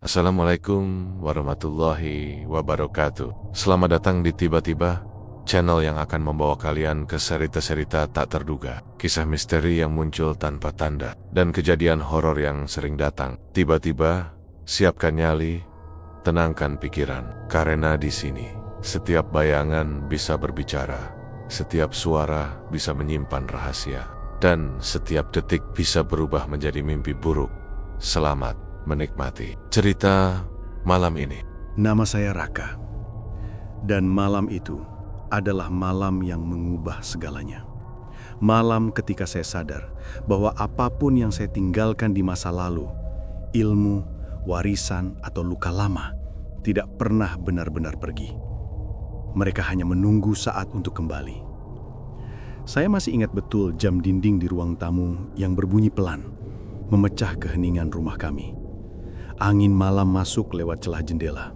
Assalamualaikum warahmatullahi wabarakatuh. Selamat datang di Tiba-Tiba, channel yang akan membawa kalian ke cerita-cerita tak terduga, kisah misteri yang muncul tanpa tanda, dan kejadian horor yang sering datang. Tiba-tiba, siapkan nyali, tenangkan pikiran, karena di sini setiap bayangan bisa berbicara, setiap suara bisa menyimpan rahasia, dan setiap detik bisa berubah menjadi mimpi buruk. Selamat menikmati cerita malam ini. Nama saya Raka, dan malam itu adalah malam yang mengubah segalanya. Malam ketika saya sadar bahwa apapun yang saya tinggalkan di masa lalu, ilmu, warisan, atau luka lama, tidak pernah benar-benar pergi. Mereka hanya menunggu saat untuk kembali. Saya masih ingat betul jam dinding di ruang tamu yang berbunyi pelan, memecah keheningan rumah kami. Angin malam masuk lewat celah jendela,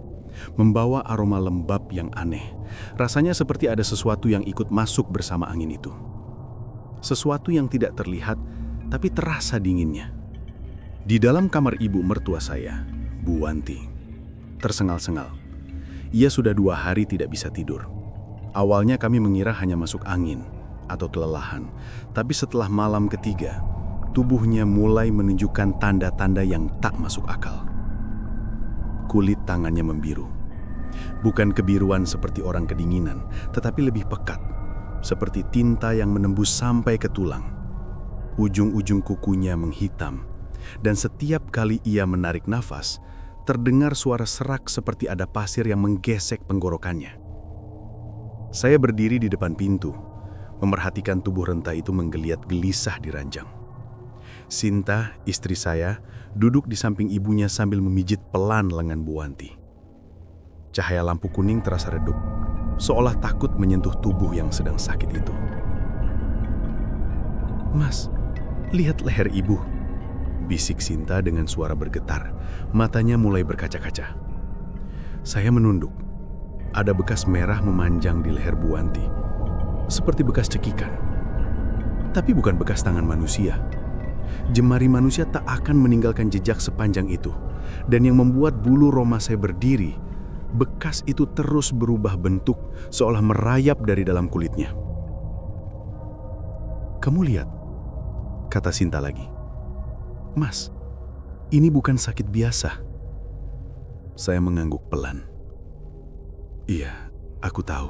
membawa aroma lembab yang aneh. Rasanya seperti ada sesuatu yang ikut masuk bersama angin itu. Sesuatu yang tidak terlihat, tapi terasa dinginnya. Di dalam kamar ibu mertua saya, Bu Wanti, tersengal-sengal. Ia sudah 2 hari tidak bisa tidur. Awalnya kami mengira hanya masuk angin atau kelelahan, tapi setelah malam ketiga, tubuhnya mulai menunjukkan tanda-tanda yang tak masuk akal. Kulit tangannya membiru. Bukan kebiruan seperti orang kedinginan, tetapi lebih pekat, seperti tinta yang menembus sampai ke tulang. Ujung-ujung kukunya menghitam, dan setiap kali ia menarik nafas, terdengar suara serak seperti ada pasir yang menggesek penggorokannya. Saya berdiri di depan pintu, memerhatikan tubuh renta itu menggeliat gelisah di ranjang. Sinta, istri saya, duduk di samping ibunya sambil memijit pelan lengan Bu Wanti. Cahaya lampu kuning terasa redup, seolah takut menyentuh tubuh yang sedang sakit itu. "Mas, lihat leher ibu," bisik Sinta dengan suara bergetar. Matanya mulai berkaca-kaca. Saya menunduk. Ada bekas merah memanjang di leher Bu Wanti, seperti bekas cekikan. Tapi bukan bekas tangan manusia. Jemari manusia tak akan meninggalkan jejak sepanjang itu. Dan yang membuat bulu roma saya berdiri, bekas itu terus berubah bentuk seolah merayap dari dalam kulitnya. "Kamu lihat," kata Sinta lagi. "Mas, ini bukan sakit biasa." Saya mengangguk pelan. "Iya, aku tahu."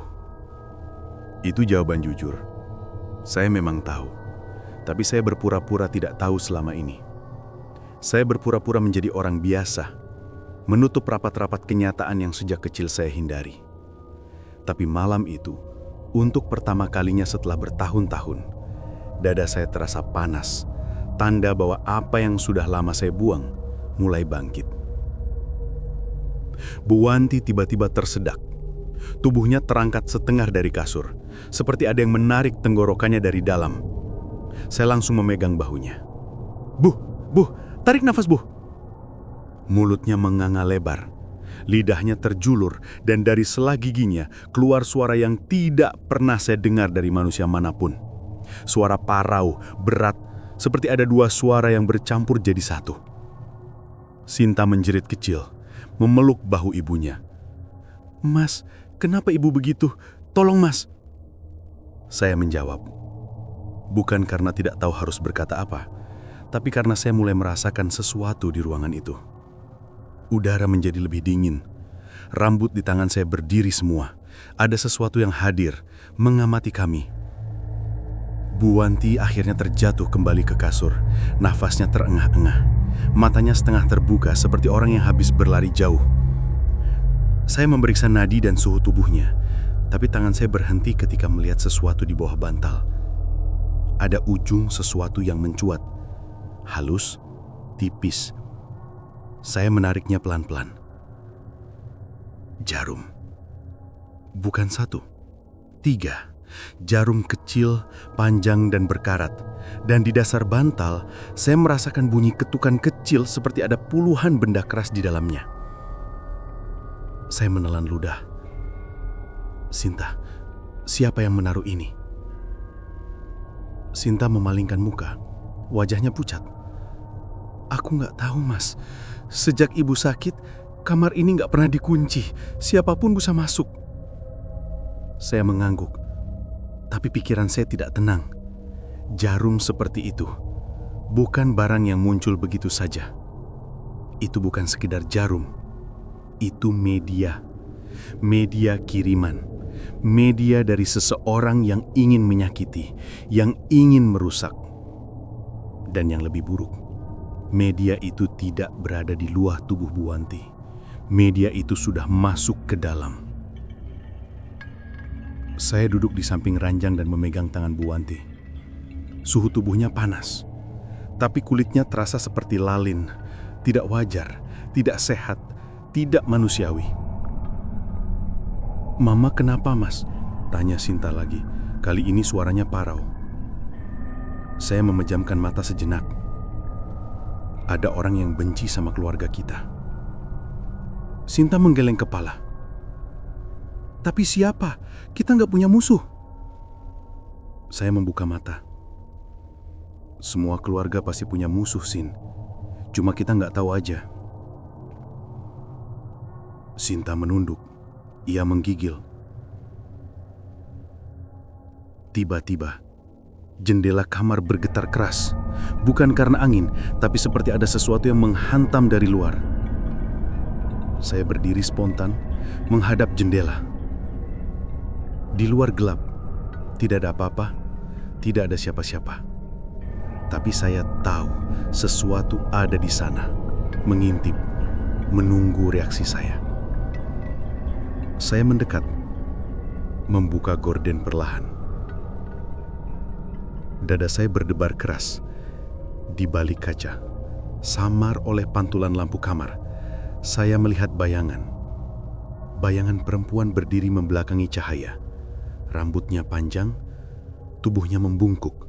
Itu jawaban jujur. Saya memang tahu. Tapi saya berpura-pura tidak tahu selama ini. Saya berpura-pura menjadi orang biasa, menutup rapat-rapat kenyataan yang sejak kecil saya hindari. Tapi malam itu, untuk pertama kalinya setelah bertahun-tahun, dada saya terasa panas, tanda bahwa apa yang sudah lama saya buang mulai bangkit. Bu Wanti tiba-tiba tersedak. Tubuhnya terangkat setengah dari kasur, seperti ada yang menarik tenggorokannya dari dalam. Saya langsung memegang bahunya. Bu, tarik nafas, Bu." Mulutnya menganga lebar, lidahnya terjulur, dan dari sela giginya keluar suara yang tidak pernah saya dengar dari manusia manapun. Suara parau, berat, seperti ada 2 suara yang bercampur jadi satu. Sinta menjerit kecil, memeluk bahu ibunya. "Mas, kenapa ibu begitu? Tolong, Mas." Saya menjawab. Bukan karena tidak tahu harus berkata apa, tapi karena saya mulai merasakan sesuatu di ruangan itu. Udara menjadi lebih dingin. Rambut di tangan saya berdiri semua. Ada sesuatu yang hadir, mengamati kami. Bu Wanti akhirnya terjatuh kembali ke kasur. Nafasnya terengah-engah. Matanya setengah terbuka seperti orang yang habis berlari jauh. Saya memeriksa nadi dan suhu tubuhnya, tapi tangan saya berhenti ketika melihat sesuatu di bawah bantal. Ada ujung sesuatu yang mencuat, halus, tipis. Saya menariknya pelan-pelan. Jarum. Bukan 1, 3. Jarum kecil, panjang dan berkarat. Dan di dasar bantal, saya merasakan bunyi ketukan kecil seperti ada puluhan benda keras di dalamnya. Saya menelan ludah. "Sinta, siapa yang menaruh ini?" Sinta memalingkan muka, wajahnya pucat. "Aku nggak tahu, Mas. Sejak ibu sakit, kamar ini nggak pernah dikunci. Siapapun bisa masuk. Saya mengangguk, tapi pikiran saya tidak tenang. Jarum seperti itu bukan barang yang muncul begitu saja. Itu bukan sekedar jarum. Itu media. Media kiriman. Media dari seseorang yang ingin menyakiti, yang ingin merusak. Dan yang lebih buruk, media itu tidak berada di luar tubuh Bu Wanti. Media itu sudah masuk ke dalam. Saya duduk di samping ranjang dan memegang tangan Bu Wanti. Suhu tubuhnya panas, tapi kulitnya terasa seperti lalin, tidak wajar, tidak sehat, tidak manusiawi. "Mama kenapa, Mas?" tanya Sinta lagi. Kali ini suaranya parau. Saya memejamkan mata sejenak. Ada orang yang benci sama keluarga kita. Sinta menggeleng kepala. "Tapi siapa? Kita nggak punya musuh." Saya membuka mata. Semua keluarga pasti punya musuh, Sin. Cuma kita nggak tahu aja. Sinta menunduk. Ia menggigil. Tiba-tiba, jendela kamar bergetar keras. Bukan karena angin, tapi seperti ada sesuatu yang menghantam dari luar. Saya berdiri spontan, menghadap jendela. Di luar gelap, tidak ada apa-apa, tidak ada siapa-siapa. Tapi saya tahu sesuatu ada di sana, mengintip, menunggu reaksi saya. Saya mendekat, membuka gorden perlahan. Dada saya berdebar keras. Di balik kaca, samar oleh pantulan lampu kamar, saya melihat bayangan. Bayangan perempuan berdiri membelakangi cahaya. Rambutnya panjang, tubuhnya membungkuk.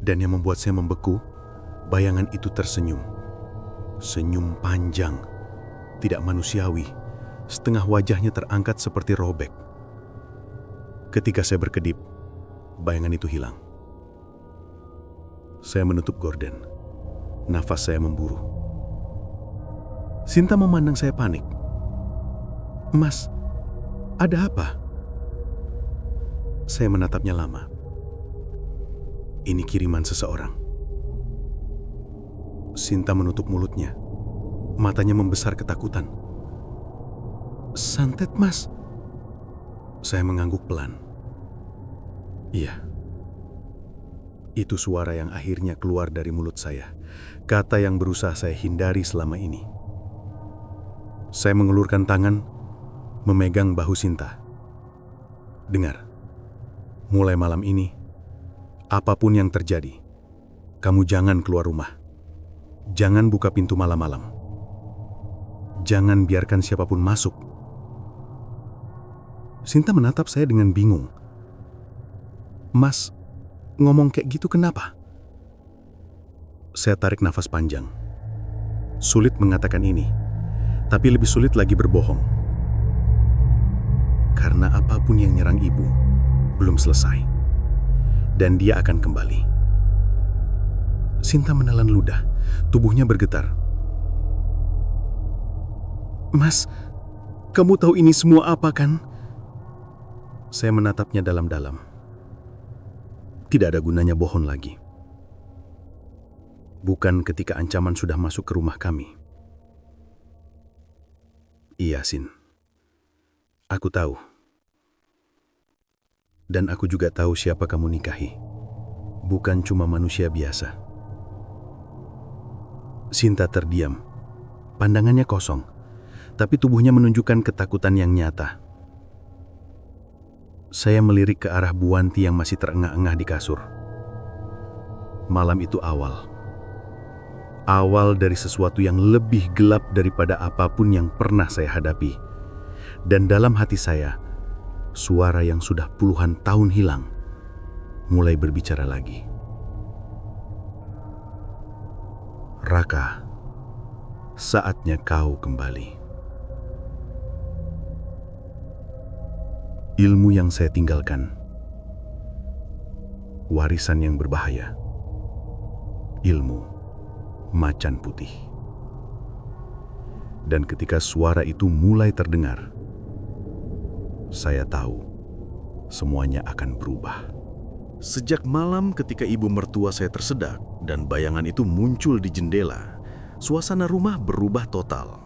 Dan yang membuat saya membeku, bayangan itu tersenyum. Senyum panjang, tidak manusiawi. Setengah wajahnya terangkat seperti robek. Ketika saya berkedip, bayangan itu hilang. Saya menutup gorden. Nafas saya memburu. Sinta memandang saya panik. "Mas, ada apa?" Saya menatapnya lama. Ini kiriman seseorang. Sinta menutup mulutnya. Matanya membesar ketakutan. "Santet, Mas." Saya mengangguk pelan. Iya. Itu suara yang akhirnya keluar dari mulut saya. Kata yang berusaha saya hindari selama ini. Saya mengulurkan tangan, memegang bahu Sinta. "Dengar, mulai malam ini, apapun yang terjadi, kamu jangan keluar rumah. Jangan buka pintu malam-malam. Jangan biarkan siapapun masuk." Sinta menatap saya dengan bingung. "Mas, ngomong kayak gitu kenapa?" Saya tarik nafas panjang. Sulit mengatakan ini, tapi lebih sulit lagi berbohong. Karena apapun yang nyerang ibu belum selesai. Dan dia akan kembali. Sinta menelan ludah, tubuhnya bergetar. "Mas, kamu tahu ini semua apa kan?" Saya menatapnya dalam-dalam. Tidak ada gunanya bohong lagi. Bukan ketika ancaman sudah masuk ke rumah kami. "Iya, Sin. Aku tahu. Dan aku juga tahu siapa kamu nikahi. Bukan cuma manusia biasa." Sinta terdiam. Pandangannya kosong, tapi tubuhnya menunjukkan ketakutan yang nyata. Saya melirik ke arah Bu Wanti yang masih terengah-engah di kasur. Malam itu awal. Awal dari sesuatu yang lebih gelap daripada apapun yang pernah saya hadapi. Dan dalam hati saya, suara yang sudah puluhan tahun hilang mulai berbicara lagi. "Raka, saatnya kau kembali." Ilmu yang saya tinggalkan, warisan yang berbahaya, ilmu macan putih. Dan ketika suara itu mulai terdengar, saya tahu semuanya akan berubah. Sejak malam ketika ibu mertua saya tersedak dan bayangan itu muncul di jendela, suasana rumah berubah total.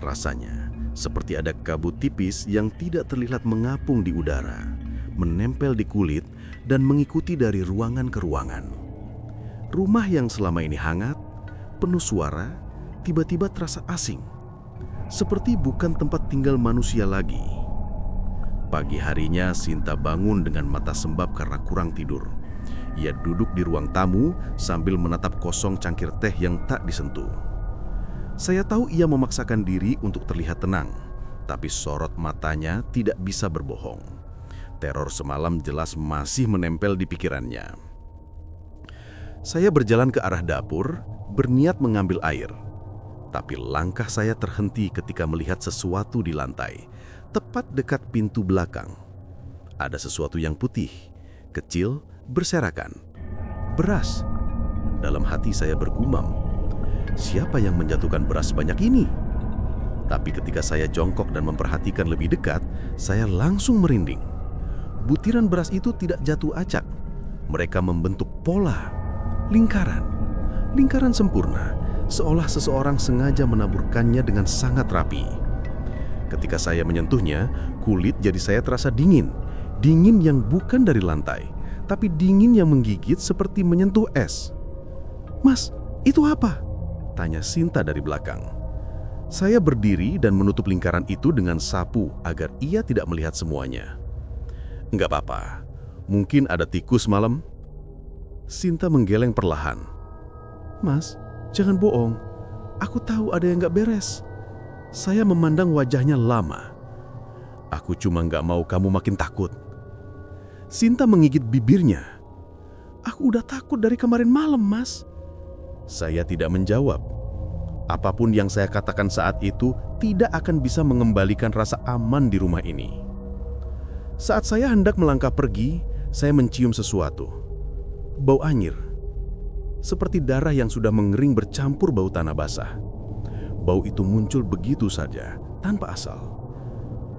Rasanya seperti ada kabut tipis yang tidak terlihat mengapung di udara, menempel di kulit dan mengikuti dari ruangan ke ruangan. Rumah yang selama ini hangat, penuh suara, tiba-tiba terasa asing. Seperti bukan tempat tinggal manusia lagi. Pagi harinya Sinta bangun dengan mata sembab karena kurang tidur. Ia duduk di ruang tamu sambil menatap kosong cangkir teh yang tak disentuh. Saya tahu ia memaksakan diri untuk terlihat tenang, tapi sorot matanya tidak bisa berbohong. Teror semalam jelas masih menempel di pikirannya. Saya berjalan ke arah dapur, berniat mengambil air. Tapi langkah saya terhenti ketika melihat sesuatu di lantai, tepat dekat pintu belakang. Ada sesuatu yang putih, kecil, berserakan. Beras. Dalam hati saya bergumam, siapa yang menjatuhkan beras sebanyak ini? Tapi ketika saya jongkok dan memperhatikan lebih dekat, saya langsung merinding. Butiran beras itu tidak jatuh acak. Mereka membentuk pola, lingkaran. Lingkaran sempurna, seolah seseorang sengaja menaburkannya dengan sangat rapi. Ketika saya menyentuhnya, kulit jadi saya terasa dingin. Dingin yang bukan dari lantai, tapi dingin yang menggigit seperti menyentuh es. "Mas, itu apa?" tanya Sinta dari belakang. Saya berdiri dan menutup lingkaran itu dengan sapu agar ia tidak melihat semuanya. "Enggak apa-apa, mungkin ada tikus malam." Sinta menggeleng perlahan. "Mas, jangan bohong. Aku tahu ada yang enggak beres." Saya memandang wajahnya lama. "Aku cuma nggak mau kamu makin takut." Sinta menggigit bibirnya. "Aku udah takut dari kemarin malam, Mas." Saya tidak menjawab. Apapun yang saya katakan saat itu tidak akan bisa mengembalikan rasa aman di rumah ini. Saat saya hendak melangkah pergi, saya mencium sesuatu. Bau anyir. Seperti darah yang sudah mengering bercampur bau tanah basah. Bau itu muncul begitu saja, tanpa asal.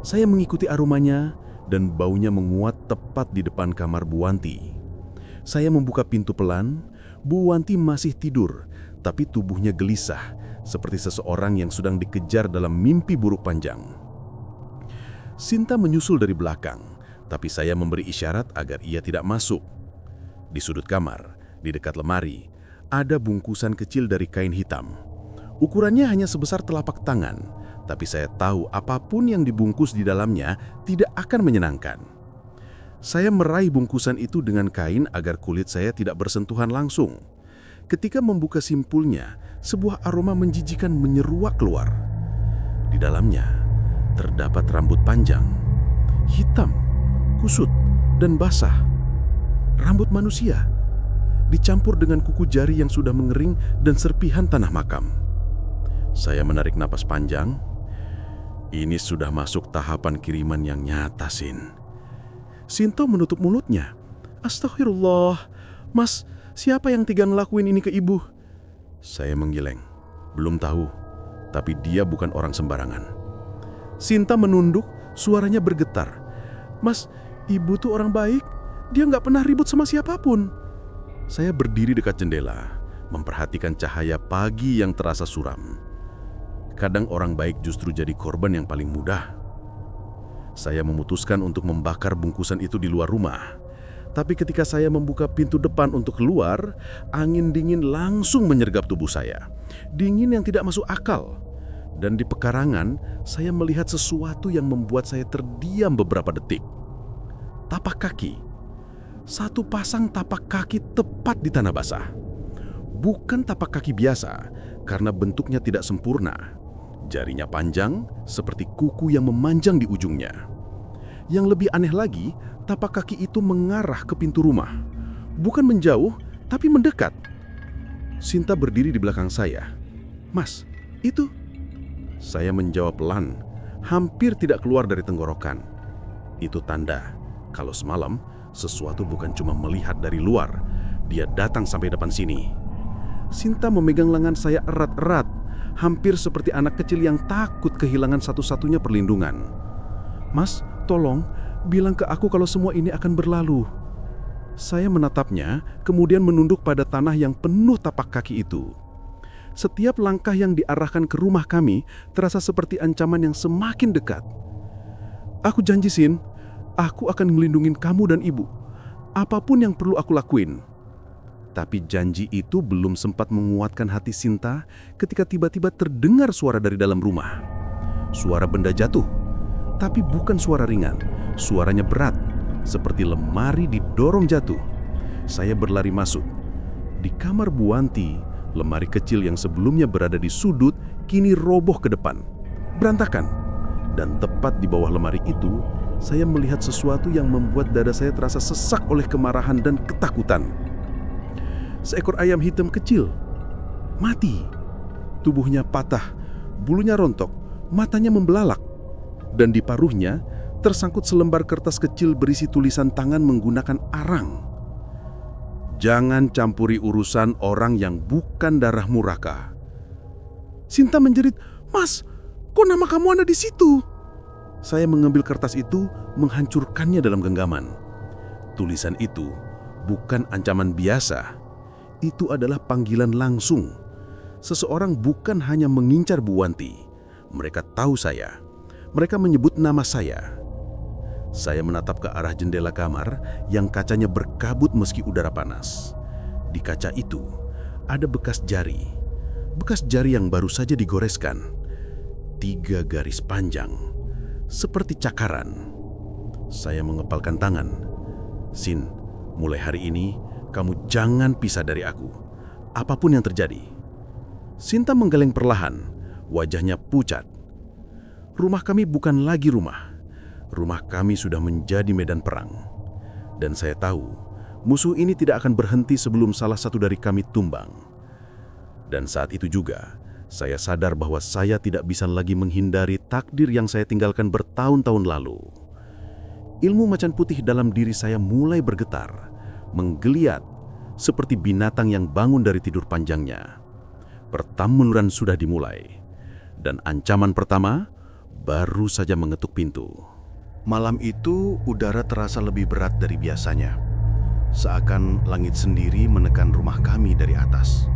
Saya mengikuti aromanya dan baunya menguat tepat di depan kamar Bu Wanti. Saya membuka pintu pelan. Bu Wanti masih tidur, tapi tubuhnya gelisah, seperti seseorang yang sedang dikejar dalam mimpi buruk panjang. Sinta menyusul dari belakang, tapi saya memberi isyarat agar ia tidak masuk. Di sudut kamar, di dekat lemari, ada bungkusan kecil dari kain hitam. Ukurannya hanya sebesar telapak tangan, tapi saya tahu apapun yang dibungkus di dalamnya tidak akan menyenangkan. Saya meraih bungkusan itu dengan kain agar kulit saya tidak bersentuhan langsung. Ketika membuka simpulnya, sebuah aroma menjijikan menyeruak keluar. Di dalamnya terdapat rambut panjang, hitam, kusut, dan basah. Rambut manusia, dicampur dengan kuku jari yang sudah mengering dan serpihan tanah makam. Saya menarik napas panjang. Ini sudah masuk tahapan kiriman yang nyata, Sin. Sinta menutup mulutnya. "Astagfirullah. Mas, siapa yang tega ngelakuin ini ke ibu?" Saya menggeleng. "Belum tahu, tapi dia bukan orang sembarangan." Sinta menunduk, suaranya bergetar. "Mas, ibu tuh orang baik. Dia nggak pernah ribut sama siapapun." Saya berdiri dekat jendela, memperhatikan cahaya pagi yang terasa suram. Kadang orang baik justru jadi korban yang paling mudah. Saya memutuskan untuk membakar bungkusan itu di luar rumah. Tapi ketika saya membuka pintu depan untuk keluar, angin dingin langsung menyergap tubuh saya. Dingin yang tidak masuk akal. Dan di pekarangan, saya melihat sesuatu yang membuat saya terdiam beberapa detik. Tapak kaki. Satu pasang tapak kaki tepat di tanah basah. Bukan tapak kaki biasa, karena bentuknya tidak sempurna. Jarinya panjang, seperti kuku yang memanjang di ujungnya. Yang lebih aneh lagi, tapak kaki itu mengarah ke pintu rumah. Bukan menjauh, tapi mendekat. Sinta berdiri di belakang saya. "Mas, itu?" Saya menjawab pelan, hampir tidak keluar dari tenggorokan. Itu tanda kalau semalam sesuatu bukan cuma melihat dari luar, dia datang sampai depan sini. Sinta memegang lengan saya erat-erat. hampir seperti anak kecil yang takut kehilangan satu-satunya perlindungan. "Mas, tolong, bilang ke aku kalau semua ini akan berlalu." Saya menatapnya, kemudian menunduk pada tanah yang penuh tapak kaki itu. Setiap langkah yang diarahkan ke rumah kami terasa seperti ancaman yang semakin dekat. "Aku janji, Sin, aku akan melindungi kamu dan ibu. Apapun yang perlu aku lakuin." Tapi janji itu belum sempat menguatkan hati Sinta ketika tiba-tiba terdengar suara dari dalam rumah. Suara benda jatuh, tapi bukan suara ringan. Suaranya berat, seperti lemari didorong jatuh. Saya berlari masuk. Di kamar Bu Wanti, lemari kecil yang sebelumnya berada di sudut kini roboh ke depan, berantakan. Dan tepat di bawah lemari itu, saya melihat sesuatu yang membuat dada saya terasa sesak oleh kemarahan dan ketakutan. Seekor ayam hitam kecil, mati. Tubuhnya patah, bulunya rontok, matanya membelalak. Dan di paruhnya tersangkut selembar kertas kecil berisi tulisan tangan menggunakan arang. "Jangan campuri urusan orang yang bukan darahmu, Raka." Sinta menjerit, "Mas, kok nama kamu ada di situ?" Saya mengambil kertas itu, menghancurkannya dalam genggaman. Tulisan itu bukan ancaman biasa. Itu adalah panggilan langsung. Seseorang bukan hanya mengincar Bu Wanti. Mereka tahu saya. Mereka menyebut nama saya. Saya menatap ke arah jendela kamar yang kacanya berkabut meski udara panas. Di kaca itu ada bekas jari. Bekas jari yang baru saja digoreskan. 3 garis panjang, seperti cakaran. Saya mengepalkan tangan. "Sin, mulai hari ini kamu jangan pisah dari aku, apapun yang terjadi." Sinta menggeleng perlahan, wajahnya pucat. Rumah kami bukan lagi rumah. Rumah kami sudah menjadi medan perang. Dan saya tahu, musuh ini tidak akan berhenti sebelum salah satu dari kami tumbang. Dan saat itu juga, saya sadar bahwa saya tidak bisa lagi menghindari takdir yang saya tinggalkan bertahun-tahun lalu. Ilmu macan putih dalam diri saya mulai bergetar, menggeliat, seperti binatang yang bangun dari tidur panjangnya. Pertempuran sudah dimulai, dan ancaman pertama baru saja mengetuk pintu. Malam itu udara terasa lebih berat dari biasanya, seakan langit sendiri menekan rumah kami dari atas.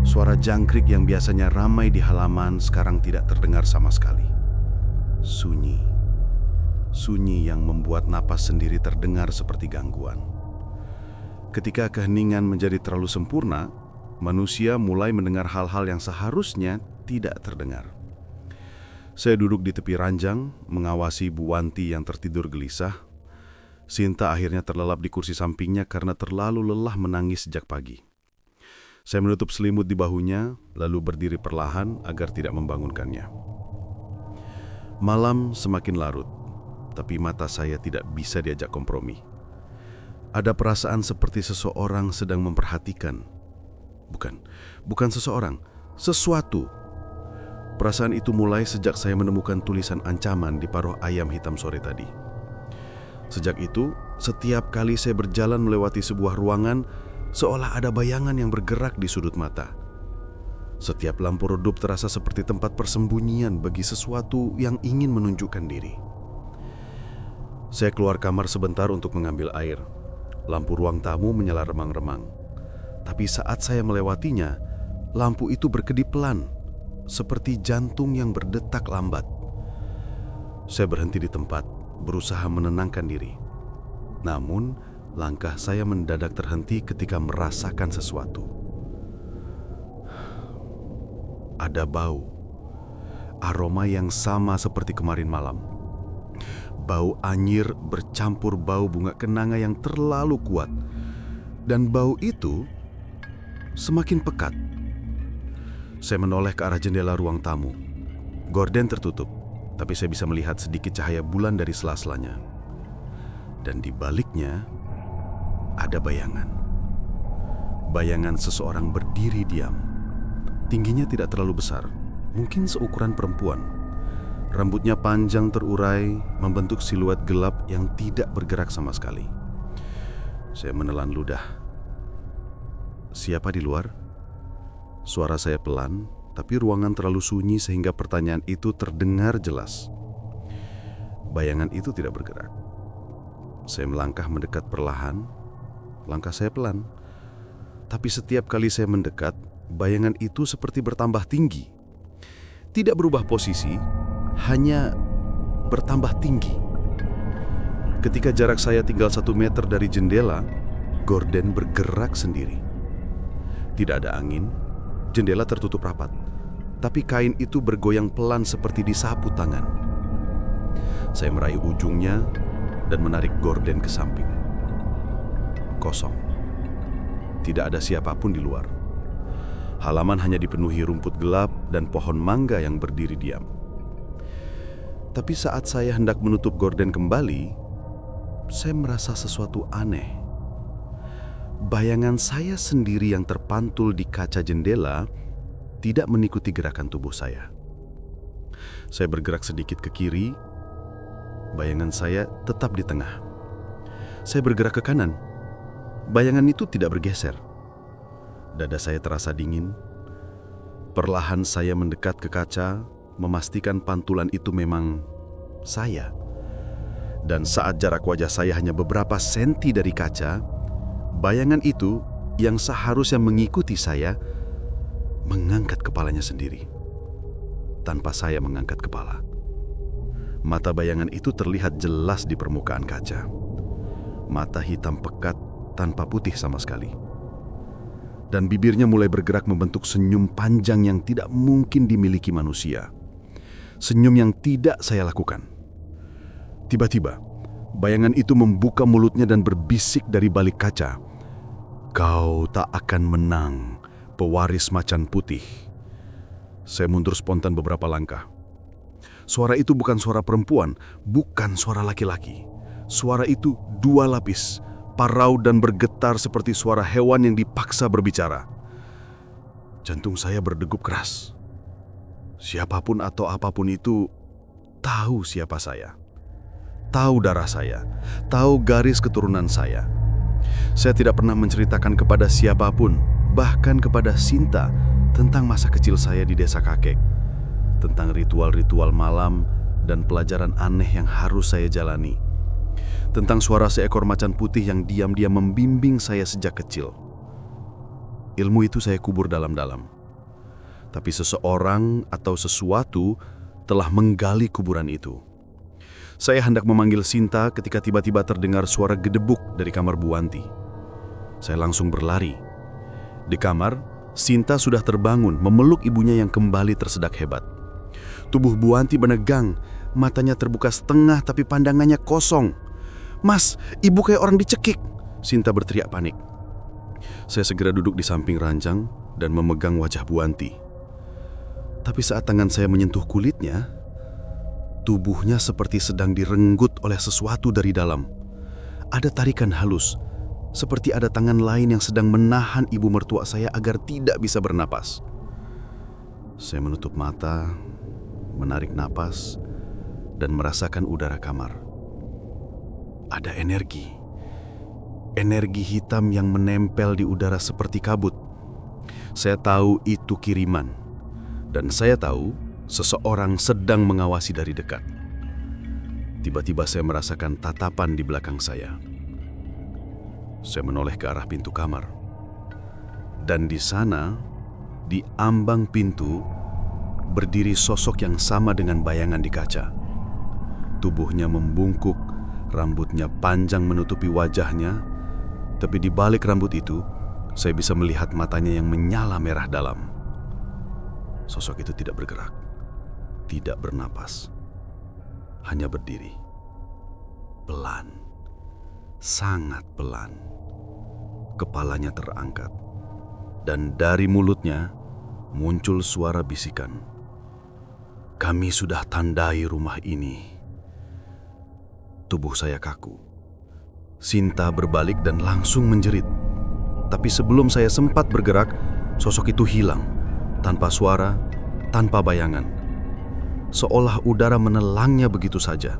Suara jangkrik yang biasanya ramai di halaman sekarang tidak terdengar sama sekali. Sunyi. Sunyi yang membuat napas sendiri terdengar seperti gangguan. Ketika keheningan menjadi terlalu sempurna, manusia mulai mendengar hal-hal yang seharusnya tidak terdengar. Saya duduk di tepi ranjang, mengawasi Bu Wanti yang tertidur gelisah. Sinta akhirnya terlelap di kursi sampingnya karena terlalu lelah menangis sejak pagi. Saya menutup selimut di bahunya, lalu berdiri perlahan agar tidak membangunkannya. Malam semakin larut, tapi mata saya tidak bisa diajak kompromi. Ada perasaan seperti seseorang sedang memperhatikan. Bukan seseorang, sesuatu. Perasaan itu mulai sejak saya menemukan tulisan ancaman di paruh ayam hitam sore tadi. Sejak itu, setiap kali saya berjalan melewati sebuah ruangan, seolah ada bayangan yang bergerak di sudut mata. Setiap lampu redup terasa seperti tempat persembunyian bagi sesuatu yang ingin menunjukkan diri. Saya keluar kamar sebentar untuk mengambil air. Lampu ruang tamu menyala remang-remang. Tapi saat saya melewatinya, lampu itu berkedip pelan, seperti jantung yang berdetak lambat. Saya berhenti di tempat, berusaha menenangkan diri. Namun, langkah saya mendadak terhenti ketika merasakan sesuatu. Ada bau, aroma yang sama seperti kemarin malam. Bau anyir bercampur bau bunga kenanga yang terlalu kuat. Dan bau itu semakin pekat. Saya menoleh ke arah jendela ruang tamu. Gorden tertutup, tapi saya bisa melihat sedikit cahaya bulan dari sela-selanya. Dan di baliknya ada bayangan. Bayangan seseorang berdiri diam. Tingginya tidak terlalu besar, mungkin seukuran perempuan. Rambutnya panjang terurai, membentuk siluet gelap yang tidak bergerak sama sekali. Saya menelan ludah. "Siapa di luar?" Suara saya pelan, tapi ruangan terlalu sunyi sehingga pertanyaan itu terdengar jelas. Bayangan itu tidak bergerak. Saya melangkah mendekat perlahan, langkah saya pelan. Tapi setiap kali saya mendekat, bayangan itu seperti bertambah tinggi. Tidak berubah posisi, hanya bertambah tinggi. Ketika jarak saya tinggal 1 meter dari jendela, gorden bergerak sendiri. Tidak ada angin, jendela tertutup rapat, tapi kain itu bergoyang pelan seperti disapu tangan. Saya meraih ujungnya dan menarik gorden ke samping. Kosong. Tidak ada siapapun di luar. Halaman hanya dipenuhi rumput gelap dan pohon mangga yang berdiri diam. Tapi saat saya hendak menutup gorden kembali, saya merasa sesuatu aneh. Bayangan saya sendiri yang terpantul di kaca jendela tidak mengikuti gerakan tubuh saya. Saya bergerak sedikit ke kiri, bayangan saya tetap di tengah. Saya bergerak ke kanan, bayangan itu tidak bergeser. Dada saya terasa dingin. Perlahan saya mendekat ke kaca, memastikan pantulan itu memang saya. Dan saat jarak wajah saya hanya beberapa senti dari kaca, bayangan itu yang seharusnya mengikuti saya mengangkat kepalanya sendiri. Tanpa saya mengangkat kepala. Mata bayangan itu terlihat jelas di permukaan kaca. Mata hitam pekat tanpa putih sama sekali. Dan bibirnya mulai bergerak membentuk senyum panjang yang tidak mungkin dimiliki manusia. Senyum yang tidak saya lakukan. Tiba-tiba, bayangan itu membuka mulutnya dan berbisik dari balik kaca. "Kau tak akan menang, pewaris macan putih." Saya mundur spontan beberapa langkah. Suara itu bukan suara perempuan, bukan suara laki-laki. Suara itu 2 lapis, parau dan bergetar seperti suara hewan yang dipaksa berbicara. Jantung saya berdegup keras. Siapapun atau apapun itu tahu siapa saya. Tahu darah saya, tahu garis keturunan saya. Saya tidak pernah menceritakan kepada siapapun, bahkan kepada Sinta, tentang masa kecil saya di desa kakek, tentang ritual-ritual malam dan pelajaran aneh yang harus saya jalani, tentang suara seekor macan putih yang diam-diam membimbing saya sejak kecil. Ilmu itu saya kubur dalam-dalam. Tapi seseorang atau sesuatu telah menggali kuburan itu. Saya hendak memanggil Sinta ketika tiba-tiba terdengar suara gedebuk dari kamar Bu Wanti. Saya langsung berlari. Di kamar, Sinta sudah terbangun memeluk ibunya yang kembali tersedak hebat. Tubuh Bu Wanti menegang, matanya terbuka setengah tapi pandangannya kosong. "Mas, ibu kayak orang dicekik!" Sinta berteriak panik. Saya segera duduk di samping ranjang dan memegang wajah Bu Wanti. Tapi saat tangan saya menyentuh kulitnya, tubuhnya seperti sedang direnggut oleh sesuatu dari dalam. Ada tarikan halus, seperti ada tangan lain yang sedang menahan ibu mertua saya agar tidak bisa bernapas. Saya menutup mata, menarik napas, dan merasakan udara kamar. Ada energi. Energi hitam yang menempel di udara seperti kabut. Saya tahu itu kiriman. Dan saya tahu seseorang sedang mengawasi dari dekat. Tiba-tiba saya merasakan tatapan di belakang saya. Saya menoleh ke arah pintu kamar. Dan di sana, di ambang pintu, berdiri sosok yang sama dengan bayangan di kaca. Tubuhnya membungkuk, rambutnya panjang menutupi wajahnya, tapi di balik rambut itu, saya bisa melihat matanya yang menyala merah dalam. Sosok itu tidak bergerak, tidak bernapas, hanya berdiri. Pelan, sangat pelan. Kepalanya terangkat, dan dari mulutnya muncul suara bisikan. "Kami sudah tandai rumah ini." Tubuh saya kaku. Sinta berbalik dan langsung menjerit. Tapi sebelum saya sempat bergerak, sosok itu hilang. Tanpa suara, tanpa bayangan. Seolah udara menelangnya begitu saja.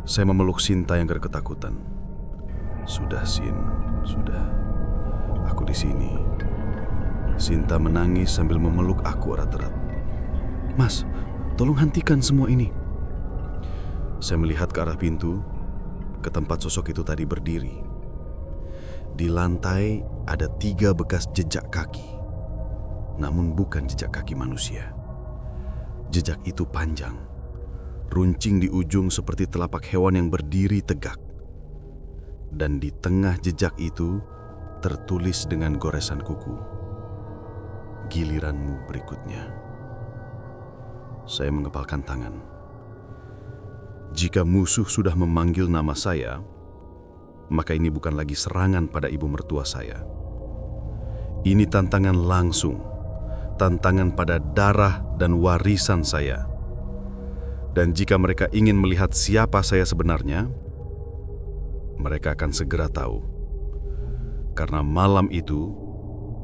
Saya memeluk Sinta yang ketakutan. "Sudah, Sin, sudah. Aku di sini. Sinta menangis sambil memeluk aku erat-erat. "Mas, tolong hentikan semua ini." Saya melihat ke arah pintu, ke tempat sosok itu tadi berdiri. Di lantai ada 3 bekas jejak kaki, namun bukan jejak kaki manusia. Jejak itu panjang, runcing di ujung seperti telapak hewan yang berdiri tegak. Dan di tengah jejak itu tertulis dengan goresan kuku, "Giliranmu berikutnya." Saya mengepalkan tangan. Jika musuh sudah memanggil nama saya, maka ini bukan lagi serangan pada ibu mertua saya. Ini tantangan langsung, tantangan pada darah dan warisan saya. Dan jika mereka ingin melihat siapa saya sebenarnya, mereka akan segera tahu. Karena malam itu,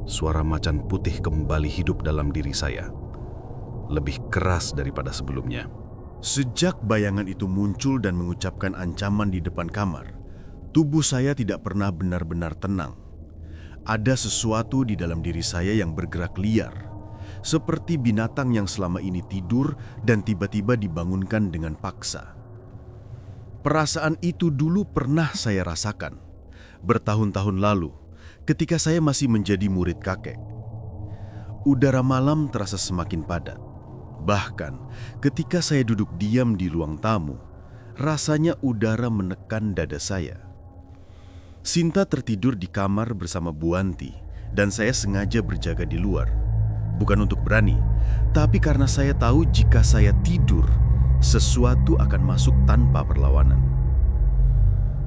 suara macan putih kembali hidup dalam diri saya. Lebih keras daripada sebelumnya. Sejak bayangan itu muncul dan mengucapkan ancaman di depan kamar, tubuh saya tidak pernah benar-benar tenang. Ada sesuatu di dalam diri saya yang bergerak liar, seperti binatang yang selama ini tidur dan tiba-tiba dibangunkan dengan paksa. Perasaan itu dulu pernah saya rasakan, bertahun-tahun lalu, ketika saya masih menjadi murid kakek. Udara malam terasa semakin padat. Bahkan ketika saya duduk diam di ruang tamu, rasanya udara menekan dada saya. Sinta tertidur di kamar bersama Bu Wanti, dan saya sengaja berjaga di luar. Bukan untuk berani, tapi karena saya tahu jika saya tidur, sesuatu akan masuk tanpa perlawanan.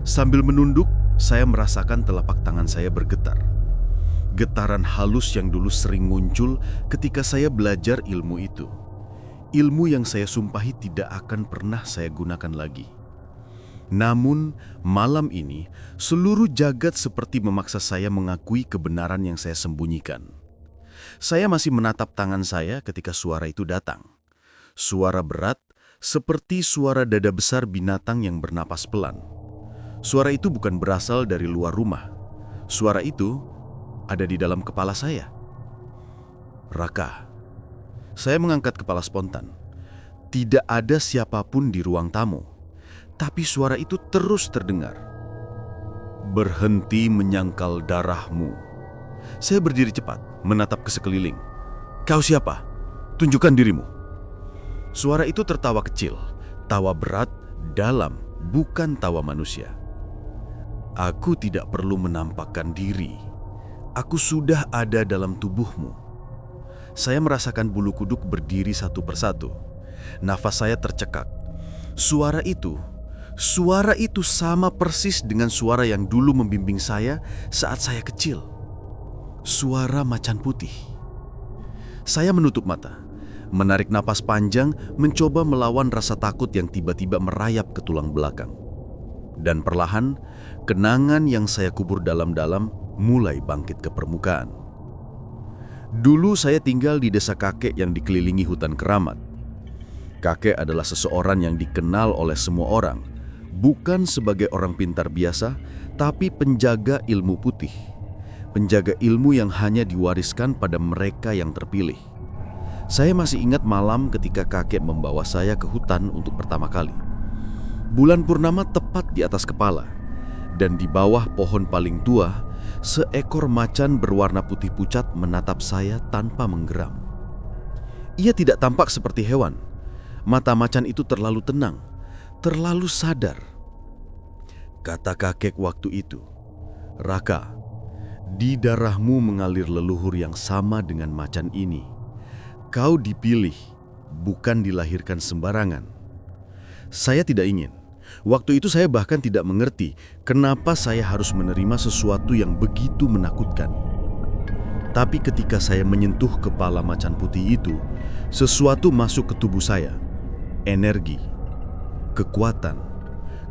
Sambil menunduk, saya merasakan telapak tangan saya bergetar. Getaran halus yang dulu sering muncul ketika saya belajar ilmu itu. Ilmu yang saya sumpahi tidak akan pernah saya gunakan lagi. Namun, malam ini, seluruh jagat seperti memaksa saya mengakui kebenaran yang saya sembunyikan. Saya masih menatap tangan saya ketika suara itu datang. Suara berat, seperti suara dada besar binatang yang bernapas pelan. Suara itu bukan berasal dari luar rumah. Suara itu ada di dalam kepala saya. "Raka." Saya mengangkat kepala spontan. Tidak ada siapapun di ruang tamu, tapi suara itu terus terdengar. "Berhenti menyangkal darahmu." Saya berdiri cepat, menatap ke sekeliling. "Kau siapa? Tunjukkan dirimu." Suara itu tertawa kecil, tawa berat, dalam, bukan tawa manusia. "Aku tidak perlu menampakkan diri. Aku sudah ada dalam tubuhmu." Saya merasakan bulu kuduk berdiri satu persatu. Nafas saya tercekak. Suara itu sama persis dengan suara yang dulu membimbing saya saat saya kecil. Suara macan putih. Saya menutup mata, menarik napas panjang, mencoba melawan rasa takut yang tiba-tiba merayap ke tulang belakang. Dan perlahan, kenangan yang saya kubur dalam-dalam mulai bangkit ke permukaan. Dulu saya tinggal di desa kakek yang dikelilingi hutan keramat. Kakek adalah seseorang yang dikenal oleh semua orang, bukan sebagai orang pintar biasa, tapi penjaga ilmu putih. Penjaga ilmu yang hanya diwariskan pada mereka yang terpilih. Saya masih ingat malam ketika kakek membawa saya ke hutan untuk pertama kali. Bulan purnama tepat di atas kepala, dan di bawah pohon paling tua, seekor macan berwarna putih pucat menatap saya tanpa menggeram. Ia tidak tampak seperti hewan. Mata macan itu terlalu tenang, terlalu sadar. Kata kakek waktu itu, "Raka, di darahmu mengalir leluhur yang sama dengan macan ini. Kau dipilih, bukan dilahirkan sembarangan." Saya tidak ingin. Waktu itu saya bahkan tidak mengerti kenapa saya harus menerima sesuatu yang begitu menakutkan. Tapi ketika saya menyentuh kepala macan putih itu, sesuatu masuk ke tubuh saya. Energi, kekuatan,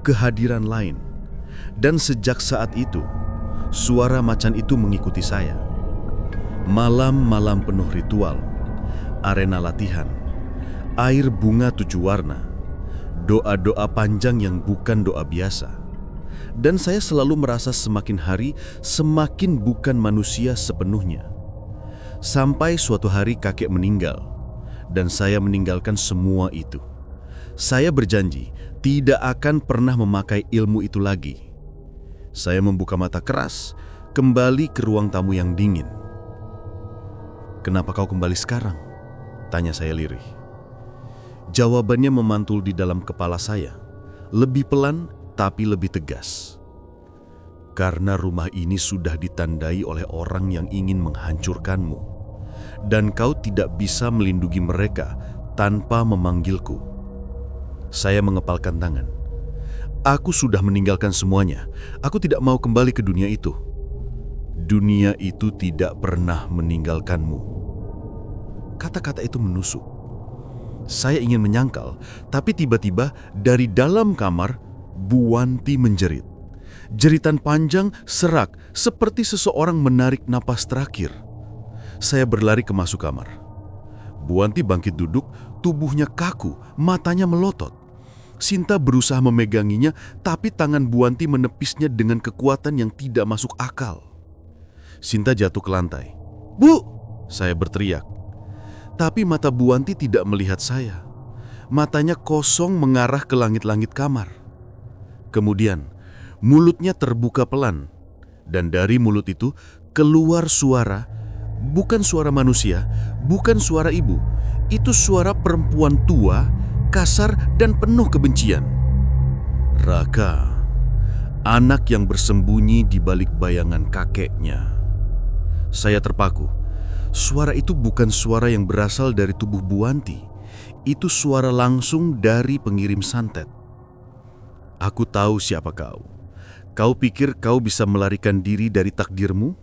kehadiran lain. Dan sejak saat itu, suara macan itu mengikuti saya. Malam-malam penuh ritual, arena latihan, air bunga 7 warna, doa-doa panjang yang bukan doa biasa. Dan saya selalu merasa semakin hari semakin bukan manusia sepenuhnya. Sampai suatu hari kakek meninggal, dan saya meninggalkan semua itu. Saya berjanji tidak akan pernah memakai ilmu itu lagi. Saya membuka mata keras, kembali ke ruang tamu yang dingin. "Kenapa kau kembali sekarang?" tanya saya lirih. Jawabannya memantul di dalam kepala saya, lebih pelan tapi lebih tegas. "Karena rumah ini sudah ditandai oleh orang yang ingin menghancurkanmu, dan kau tidak bisa melindungi mereka tanpa memanggilku." Saya mengepalkan tangan. "Aku sudah meninggalkan semuanya. Aku tidak mau kembali ke dunia itu." "Dunia itu tidak pernah meninggalkanmu." Kata-kata itu menusuk. Saya ingin menyangkal, tapi tiba-tiba dari dalam kamar, Bu Wanti menjerit. Jeritan panjang, serak, seperti seseorang menarik napas terakhir. Saya berlari ke masuk kamar. Bu Wanti bangkit duduk, tubuhnya kaku, matanya melotot. Sinta berusaha memeganginya, tapi tangan Bu Wanti menepisnya dengan kekuatan yang tidak masuk akal. Sinta jatuh ke lantai. "Bu!" saya berteriak. Tapi mata Bu Wanti tidak melihat saya. Matanya kosong mengarah ke langit-langit kamar. Kemudian, mulutnya terbuka pelan. Dan dari mulut itu keluar suara, bukan suara manusia, bukan suara ibu. Itu suara perempuan tua, kasar dan penuh kebencian. "Raka, anak yang bersembunyi di balik bayangan kakeknya." Saya terpaku. Suara itu bukan suara yang berasal dari tubuh Bu Wanti. Itu suara langsung dari pengirim santet. "Aku tahu siapa kau. Kau pikir kau bisa melarikan diri dari takdirmu?"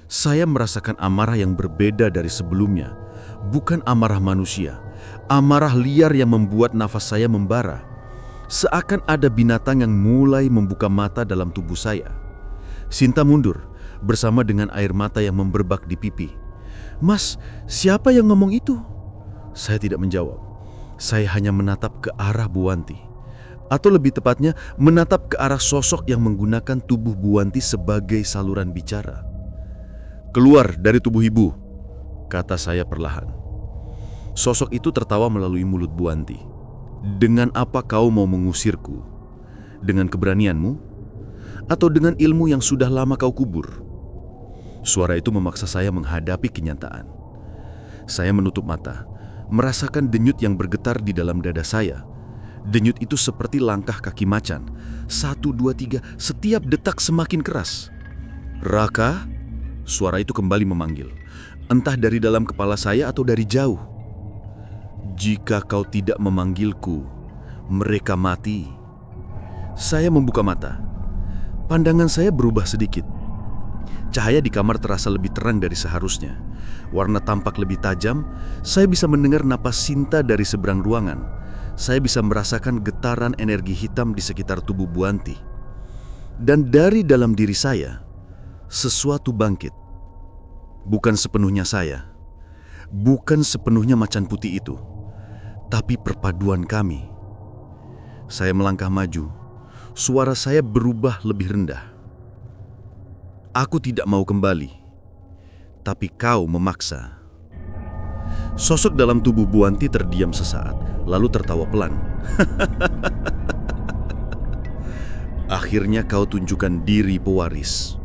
Saya merasakan amarah yang berbeda dari sebelumnya. Bukan amarah manusia, amarah liar yang membuat nafas saya membara. Seakan ada binatang yang mulai membuka mata dalam tubuh saya. Sinta mundur, bersama dengan air mata yang memberbak di pipi. "Mas, siapa yang ngomong itu?" Saya tidak menjawab. Saya hanya menatap ke arah Bu Wanti. Atau lebih tepatnya, menatap ke arah sosok yang menggunakan tubuh Bu Wanti sebagai saluran bicara. "Keluar dari tubuh ibu," kata saya perlahan. Sosok itu tertawa melalui mulut Bu Wanti. "Dengan apa kau mau mengusirku? Dengan keberanianmu? Atau dengan ilmu yang sudah lama kau kubur?" Suara itu memaksa saya menghadapi kenyataan. Saya menutup mata, merasakan denyut yang bergetar di dalam dada saya. Denyut itu seperti langkah kaki macan. 1, 2, 3, setiap detak semakin keras. "Raka?" Suara itu kembali memanggil. Entah dari dalam kepala saya atau dari jauh. "Jika kau tidak memanggilku, mereka mati." Saya membuka mata. Pandangan saya berubah sedikit. Cahaya di kamar terasa lebih terang dari seharusnya. Warna tampak lebih tajam. Saya bisa mendengar napas Sinta dari seberang ruangan. Saya bisa merasakan getaran energi hitam di sekitar tubuh Bu Wanti. Dan dari dalam diri saya, sesuatu bangkit. Bukan sepenuhnya saya. Bukan sepenuhnya macan putih itu. Tapi perpaduan kami. Saya melangkah maju. Suara saya berubah lebih rendah. "Aku tidak mau kembali, tapi kau memaksa." Sosok dalam tubuh Bu Wanti terdiam sesaat, lalu tertawa pelan. "Akhirnya kau tunjukkan diri pewaris."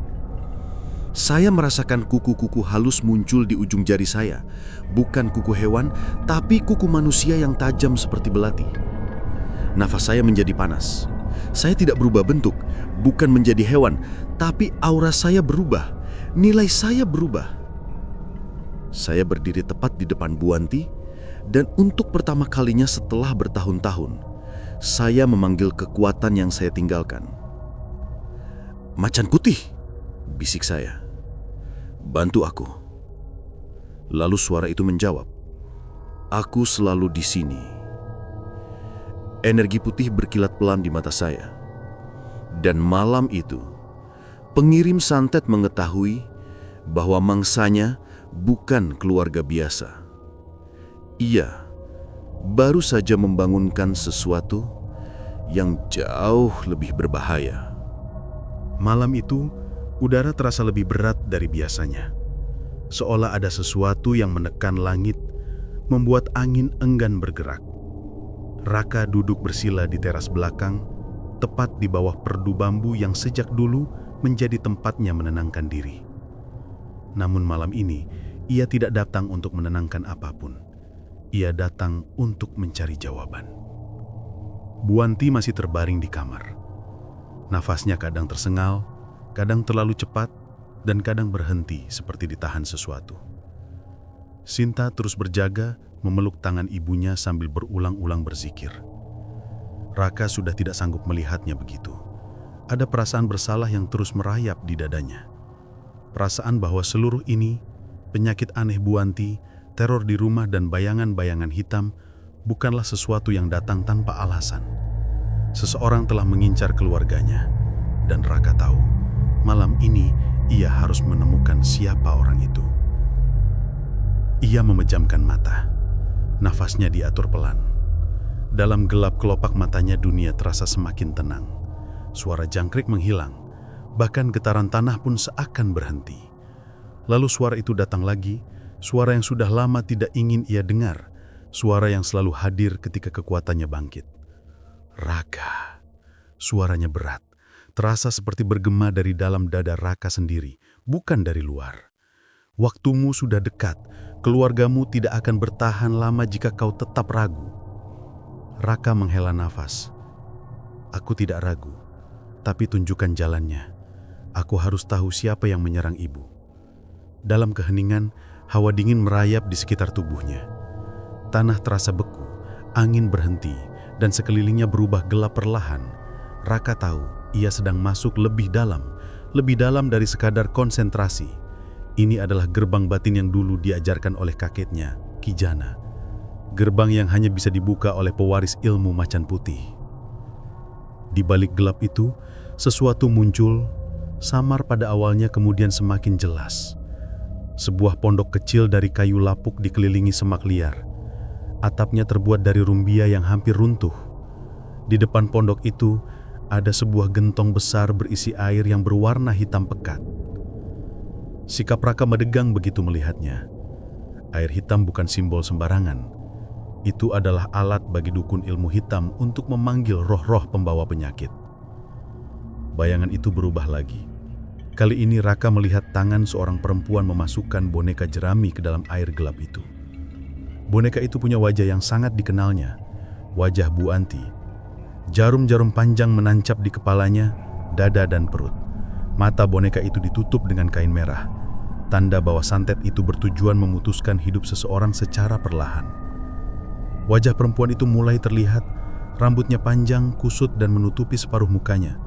Saya merasakan kuku-kuku halus muncul di ujung jari saya. Bukan kuku hewan, tapi kuku manusia yang tajam seperti belati. Nafas saya menjadi panas. Saya tidak berubah bentuk, bukan menjadi hewan, tapi aura saya berubah, nilai saya berubah. Saya berdiri tepat di depan Bu Wanti, dan untuk pertama kalinya setelah bertahun-tahun, saya memanggil kekuatan yang saya tinggalkan. "Macan putih," bisik saya. "Bantu aku." Lalu suara itu menjawab, "Aku selalu di sini." Energi putih berkilat pelan di mata saya. Dan malam itu, pengirim santet mengetahui bahwa mangsanya bukan keluarga biasa. Ia baru saja membangunkan sesuatu yang jauh lebih berbahaya. Malam itu, udara terasa lebih berat dari biasanya. seolah ada sesuatu yang menekan langit, membuat angin enggan bergerak. Raka duduk bersila di teras belakang, tepat di bawah perdu bambu yang sejak dulu menjadi tempatnya menenangkan diri. Namun malam ini, ia tidak datang untuk menenangkan apapun. Ia datang untuk mencari jawaban. Buanti masih terbaring di kamar. Nafasnya kadang tersengal, kadang terlalu cepat, dan kadang berhenti seperti ditahan sesuatu. Sinta terus berjaga, memeluk tangan ibunya sambil berulang-ulang berzikir. Raka sudah tidak sanggup melihatnya begitu. Ada perasaan bersalah yang terus merayap di dadanya. Perasaan bahwa seluruh ini, penyakit aneh Buanti, teror di rumah dan bayangan-bayangan hitam, bukanlah sesuatu yang datang tanpa alasan. Seseorang telah mengincar keluarganya, dan Raka tahu, malam ini ia harus menemukan siapa orang itu. Ia memejamkan mata. Nafasnya diatur pelan. Dalam gelap kelopak matanya dunia terasa semakin tenang. Suara jangkrik menghilang, bahkan getaran tanah pun seakan berhenti. Lalu suara itu datang lagi, suara yang sudah lama tidak ingin ia dengar, suara yang selalu hadir ketika kekuatannya bangkit. Raka. Suaranya berat, terasa seperti bergema dari dalam dada Raka sendiri, bukan dari luar. Waktumu sudah dekat, keluargamu tidak akan bertahan lama jika kau tetap ragu. Raka menghela nafas. Aku tidak ragu, tapi tunjukkan jalannya. Aku harus tahu siapa yang menyerang ibu. Dalam keheningan, hawa dingin merayap di sekitar tubuhnya. Tanah terasa beku, angin berhenti, dan sekelilingnya berubah gelap perlahan. Raka tahu ia sedang masuk lebih dalam dari sekadar konsentrasi. Ini adalah gerbang batin yang dulu diajarkan oleh kakeknya, Ki Jana. Gerbang yang hanya bisa dibuka oleh pewaris ilmu macan putih. Di balik gelap itu, sesuatu muncul, samar pada awalnya kemudian semakin jelas. Sebuah pondok kecil dari kayu lapuk dikelilingi semak liar. Atapnya terbuat dari rumbia yang hampir runtuh. Di depan pondok itu, ada sebuah gentong besar berisi air yang berwarna hitam pekat. Sikap Raka medegang begitu melihatnya. Air hitam bukan simbol sembarangan. Itu adalah alat bagi dukun ilmu hitam untuk memanggil roh-roh pembawa penyakit. Bayangan itu berubah lagi. Kali ini Raka melihat tangan seorang perempuan memasukkan boneka jerami ke dalam air gelap itu. Boneka itu punya wajah yang sangat dikenalnya, wajah Buanti. Jarum-jarum panjang menancap di kepalanya, dada dan perut. Mata boneka itu ditutup dengan kain merah, tanda bahwa santet itu bertujuan memutuskan hidup seseorang secara perlahan. Wajah perempuan itu mulai terlihat, rambutnya panjang, kusut dan menutupi separuh mukanya.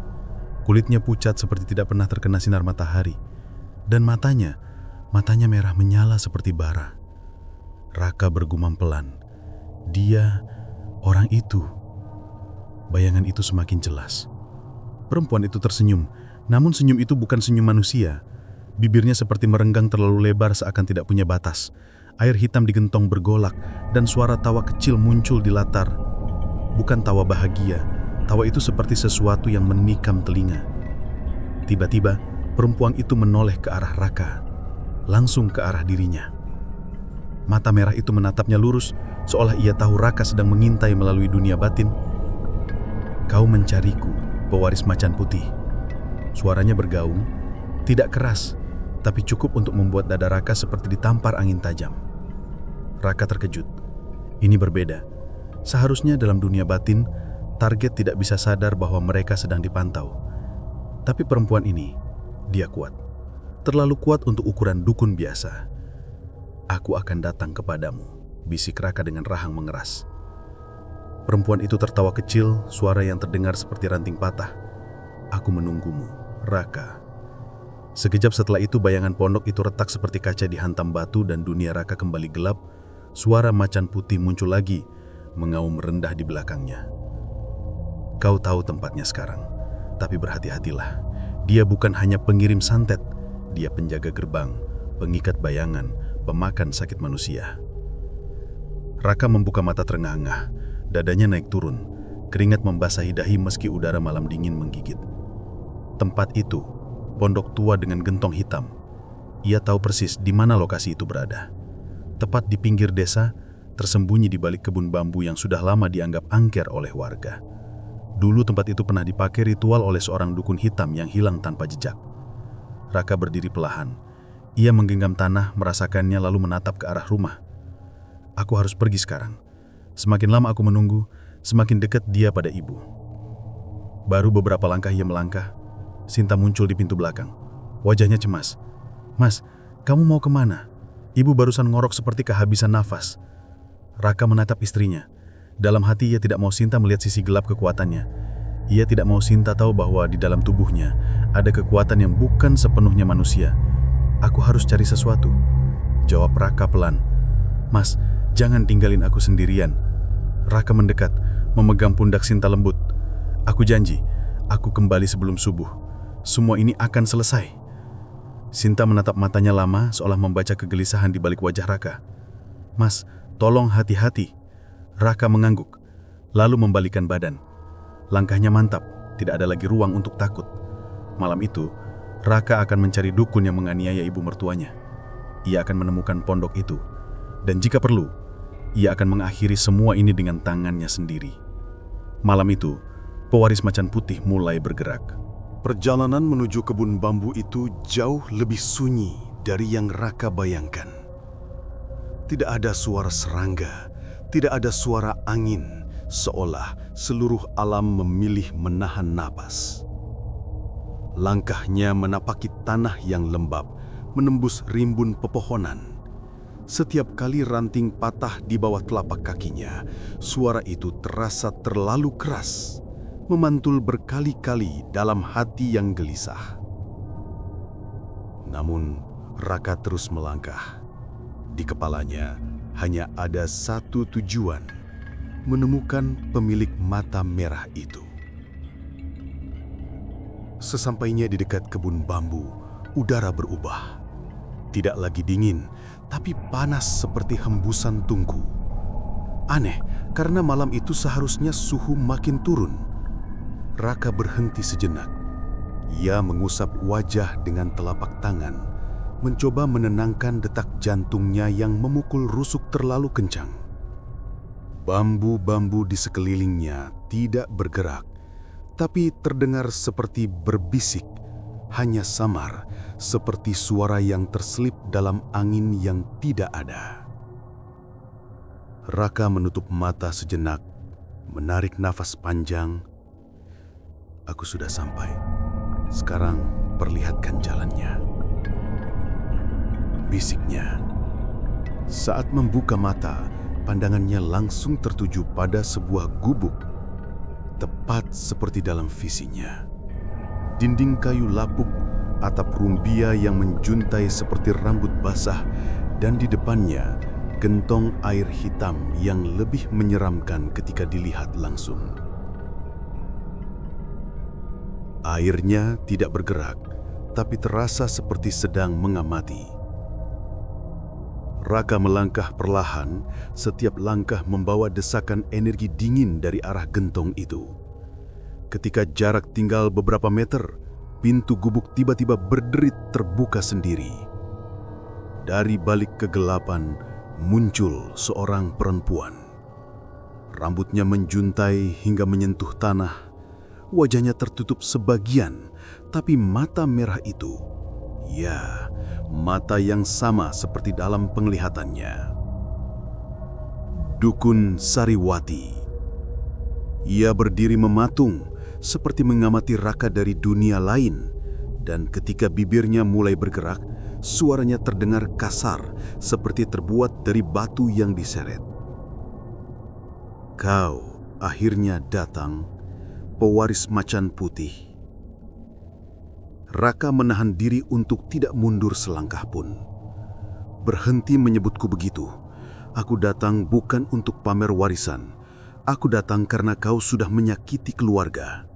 Kulitnya pucat seperti tidak pernah terkena sinar matahari. Dan matanya merah menyala seperti bara. Raka bergumam pelan. Dia, orang itu. Bayangan itu semakin jelas. Perempuan itu tersenyum, namun senyum itu bukan senyum manusia. Bibirnya seperti merenggang terlalu lebar seakan tidak punya batas. Air hitam di gentong bergolak dan suara tawa kecil muncul di latar. Bukan tawa bahagia, tawa itu seperti sesuatu yang menikam telinga. Tiba-tiba, perempuan itu menoleh ke arah Raka, langsung ke arah dirinya. Mata merah itu menatapnya lurus, seolah ia tahu Raka sedang mengintai melalui dunia batin. Kau mencariku, pewaris macan putih. Suaranya bergaung, tidak keras, tapi cukup untuk membuat dada Raka seperti ditampar angin tajam. Raka terkejut. Ini berbeda. Seharusnya dalam dunia batin, target tidak bisa sadar bahwa mereka sedang dipantau. Tapi perempuan ini, dia kuat. Terlalu kuat untuk ukuran dukun biasa. Aku akan datang kepadamu, bisik Raka dengan rahang mengeras. Perempuan itu tertawa kecil, suara yang terdengar seperti ranting patah. Aku menunggumu, Raka. Sekejap setelah itu bayangan pondok itu retak seperti kaca dihantam batu dan dunia Raka kembali gelap. Suara macan putih muncul lagi, mengaum rendah di belakangnya. Kau tahu tempatnya sekarang, tapi berhati-hatilah. Dia bukan hanya pengirim santet, dia penjaga gerbang, pengikat bayangan, pemakan sakit manusia. Raka membuka mata terengah-engah, dadanya naik turun, keringat membasahi dahi meski udara malam dingin menggigit. Tempat itu, pondok tua dengan gentong hitam. Ia tahu persis di mana lokasi itu berada. Tepat di pinggir desa, tersembunyi di balik kebun bambu yang sudah lama dianggap angker oleh warga. Dulu tempat itu pernah dipakai ritual oleh seorang dukun hitam yang hilang tanpa jejak. Raka berdiri perlahan. Ia menggenggam tanah, merasakannya lalu menatap ke arah rumah. Aku harus pergi sekarang. Semakin lama aku menunggu, semakin dekat dia pada ibu. Baru beberapa langkah ia melangkah, Sinta muncul di pintu belakang. Wajahnya cemas. "Mas, kamu mau kemana?" Ibu barusan ngorok seperti kehabisan nafas. Raka menatap istrinya. Dalam hati ia tidak mau Sinta melihat sisi gelap kekuatannya. Ia tidak mau Sinta tahu bahwa di dalam tubuhnya ada kekuatan yang bukan sepenuhnya manusia. "Aku harus cari sesuatu," jawab Raka pelan. "Mas, jangan tinggalin aku sendirian." Raka mendekat, memegang pundak Sinta lembut. "Aku janji, aku kembali sebelum subuh. Semua ini akan selesai." Sinta menatap matanya lama, seolah membaca kegelisahan di balik wajah Raka. "Mas, tolong hati-hati." Raka mengangguk, lalu membalikkan badan. Langkahnya mantap, tidak ada lagi ruang untuk takut. Malam itu, Raka akan mencari dukun yang menganiaya ibu mertuanya. Ia akan menemukan pondok itu, dan jika perlu, ia akan mengakhiri semua ini dengan tangannya sendiri. Malam itu, pewaris macan putih mulai bergerak. Perjalanan menuju kebun bambu itu jauh lebih sunyi dari yang Raka bayangkan. Tidak ada suara serangga, tidak ada suara angin, seolah seluruh alam memilih menahan napas. Langkahnya menapaki tanah yang lembab, menembus rimbun pepohonan. Setiap kali ranting patah di bawah telapak kakinya, suara itu terasa terlalu keras, memantul berkali-kali dalam hati yang gelisah. Namun, Raka terus melangkah. Di kepalanya hanya ada satu tujuan, menemukan pemilik mata merah itu. Sesampainya di dekat kebun bambu, udara berubah. Tidak lagi dingin, tapi panas seperti hembusan tungku. Aneh, karena malam itu seharusnya suhu makin turun. Raka berhenti sejenak. Ia mengusap wajah dengan telapak tangan, mencoba menenangkan detak jantungnya yang memukul rusuk terlalu kencang. Bambu-bambu di sekelilingnya tidak bergerak, tapi terdengar seperti berbisik, hanya samar, seperti suara yang terselip dalam angin yang tidak ada. Raka menutup mata sejenak, menarik nafas panjang. "Aku sudah sampai. Sekarang perlihatkan jalannya," bisiknya. Saat membuka mata, pandangannya langsung tertuju pada sebuah gubuk, tepat seperti dalam visinya. Dinding kayu lapuk, atap rumbia yang menjuntai seperti rambut basah, dan di depannya gentong air hitam yang lebih menyeramkan ketika dilihat langsung. Airnya tidak bergerak, tapi terasa seperti sedang mengamati. Raka melangkah perlahan, setiap langkah membawa desakan energi dingin dari arah gentong itu. Ketika jarak tinggal beberapa meter, pintu gubuk tiba-tiba berderit terbuka sendiri. Dari balik kegelapan muncul seorang perempuan. Rambutnya menjuntai hingga menyentuh tanah. Wajahnya tertutup sebagian, tapi mata merah itu, ya, mata yang sama seperti dalam penglihatannya. Dukun Sariwati. Ia berdiri mematung, seperti mengamati Raka dari dunia lain, dan ketika bibirnya mulai bergerak, suaranya terdengar kasar, seperti terbuat dari batu yang diseret. "Kau akhirnya datang, pewaris macan putih." Raka menahan diri untuk tidak mundur selangkah pun. "Berhenti menyebutku begitu. Aku datang bukan untuk pamer warisan. Aku datang karena kau sudah menyakiti keluarga."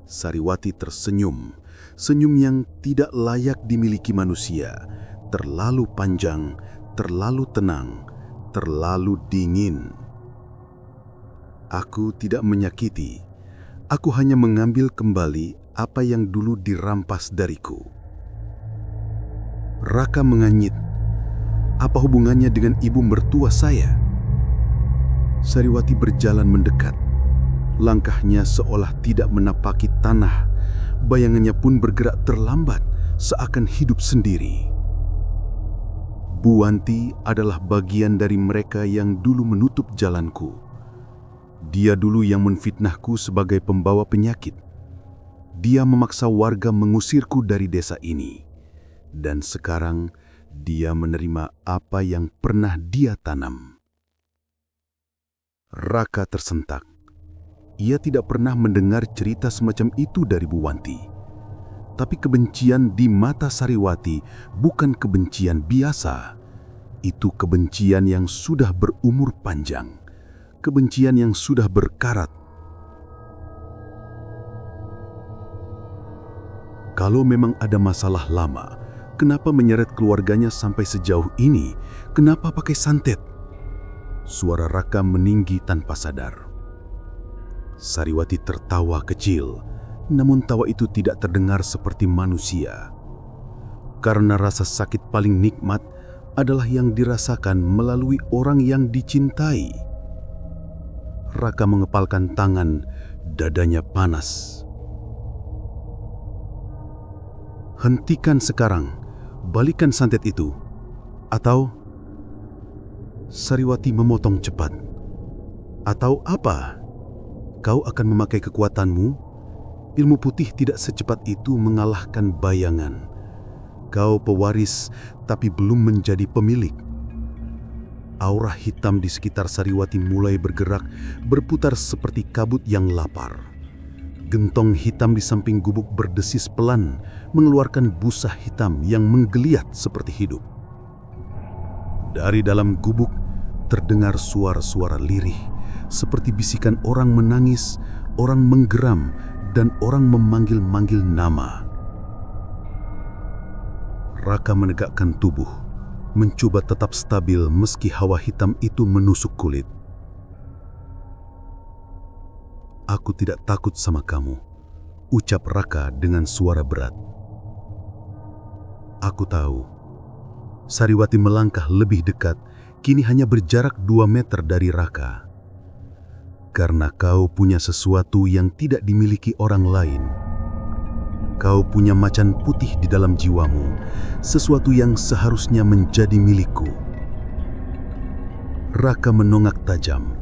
Sariwati tersenyum, senyum yang tidak layak dimiliki manusia, terlalu panjang, terlalu tenang, terlalu dingin. "Aku tidak menyakiti. Aku hanya mengambil kembali apa yang dulu dirampas dariku." Raka menganyit. Apa hubungannya dengan ibu mertua saya? Sariwati berjalan mendekat. Langkahnya seolah tidak menapaki tanah. Bayangannya pun bergerak terlambat, seakan hidup sendiri. Bu Wanti adalah bagian dari mereka yang dulu menutup jalanku. Dia dulu yang menfitnahku sebagai pembawa penyakit. Dia memaksa warga mengusirku dari desa ini. Dan sekarang dia menerima apa yang pernah dia tanam. Raka tersentak. Ia tidak pernah mendengar cerita semacam itu dari Bu Wanti. Tapi kebencian di mata Sariwati bukan kebencian biasa. Itu kebencian yang sudah berumur panjang. Kebencian yang sudah berkarat. Kalau memang ada masalah lama, kenapa menyeret keluarganya sampai sejauh ini? Kenapa pakai santet? Suara Raka meninggi tanpa sadar. Sariwati tertawa kecil, namun tawa itu tidak terdengar seperti manusia. Karena rasa sakit paling nikmat adalah yang dirasakan melalui orang yang dicintai. Raka mengepalkan tangan, dadanya panas. Hentikan sekarang, balikan santet itu. Atau... Sariwati memotong cepat. Atau apa? Kau akan memakai kekuatanmu? Ilmu putih tidak secepat itu mengalahkan bayangan. Kau pewaris, tapi belum menjadi pemilik. Aura hitam di sekitar Sariwati mulai bergerak, berputar seperti kabut yang lapar. Gentong hitam di samping gubuk berdesis pelan, mengeluarkan busa hitam yang menggeliat seperti hidup. Dari dalam gubuk terdengar suara-suara lirih, seperti bisikan orang menangis, orang menggeram, dan orang memanggil-manggil nama. Raka menegakkan tubuh, mencoba tetap stabil meski hawa hitam itu menusuk kulit. Aku tidak takut sama kamu, ucap Raka dengan suara berat. Aku tahu. Sariwati melangkah lebih dekat, kini hanya berjarak 2 meter dari Raka. Karena kau punya sesuatu yang tidak dimiliki orang lain. Kau punya macan putih di dalam jiwamu, sesuatu yang seharusnya menjadi milikku. Raka menongak tajam.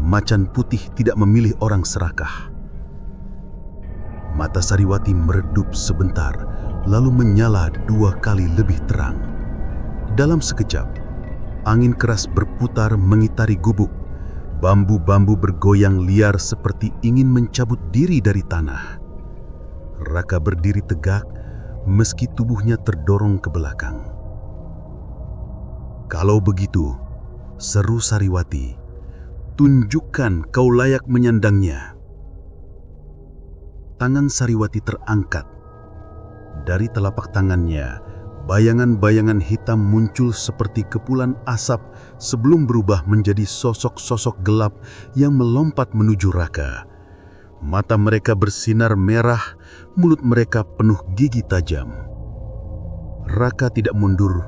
Macan putih tidak memilih orang serakah. Mata Sariwati meredup sebentar, lalu menyala 2 kali lebih terang. Dalam sekejap, angin keras berputar mengitari gubuk. Bambu-bambu bergoyang liar seperti ingin mencabut diri dari tanah. Raka berdiri tegak, meski tubuhnya terdorong ke belakang. Kalau begitu, seru Sariwati, tunjukkan kau layak menyandangnya. Tangan Sariwati terangkat. Dari telapak tangannya, bayangan-bayangan hitam muncul seperti kepulan asap sebelum berubah menjadi sosok-sosok gelap yang melompat menuju Raka. Mata mereka bersinar merah, mulut mereka penuh gigi tajam. Raka tidak mundur,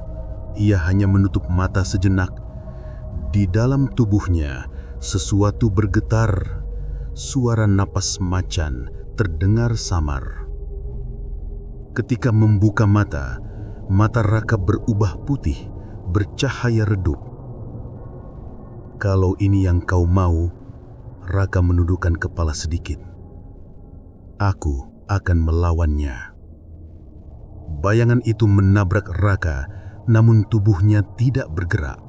ia hanya menutup mata sejenak. Di dalam tubuhnya, sesuatu bergetar. Suara napas macan terdengar samar. Ketika membuka mata, mata Raka berubah putih, bercahaya redup. Kalau ini yang kau mau, Raka menundukkan kepala sedikit. Aku akan melawannya. Bayangan itu menabrak Raka, namun tubuhnya tidak bergerak.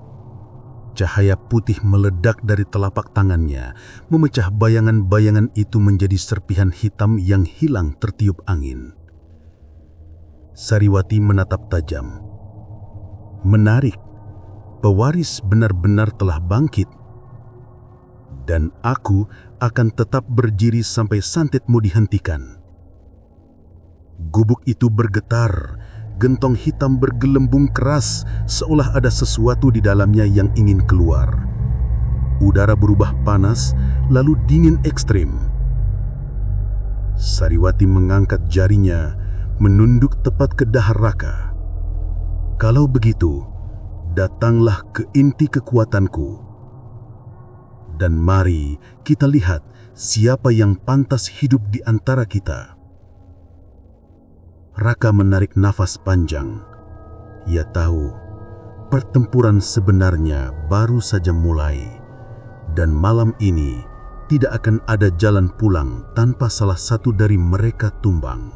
Cahaya putih meledak dari telapak tangannya, memecah bayangan-bayangan itu menjadi serpihan hitam yang hilang tertiup angin. Sariwati menatap tajam. Menarik, pewaris benar-benar telah bangkit. Dan aku akan tetap berdiri sampai santetmu dihentikan. Gubuk itu bergetar, gentong hitam bergelembung keras, seolah ada sesuatu di dalamnya yang ingin keluar. Udara berubah panas, lalu dingin ekstrim. Sariwati mengangkat jarinya, menunduk tepat ke dahar Raka. Kalau begitu, datanglah ke inti kekuatanku. Dan mari kita lihat siapa yang pantas hidup di antara kita. Raka menarik nafas panjang. Ia tahu pertempuran sebenarnya baru saja mulai, dan malam ini tidak akan ada jalan pulang tanpa salah satu dari mereka tumbang.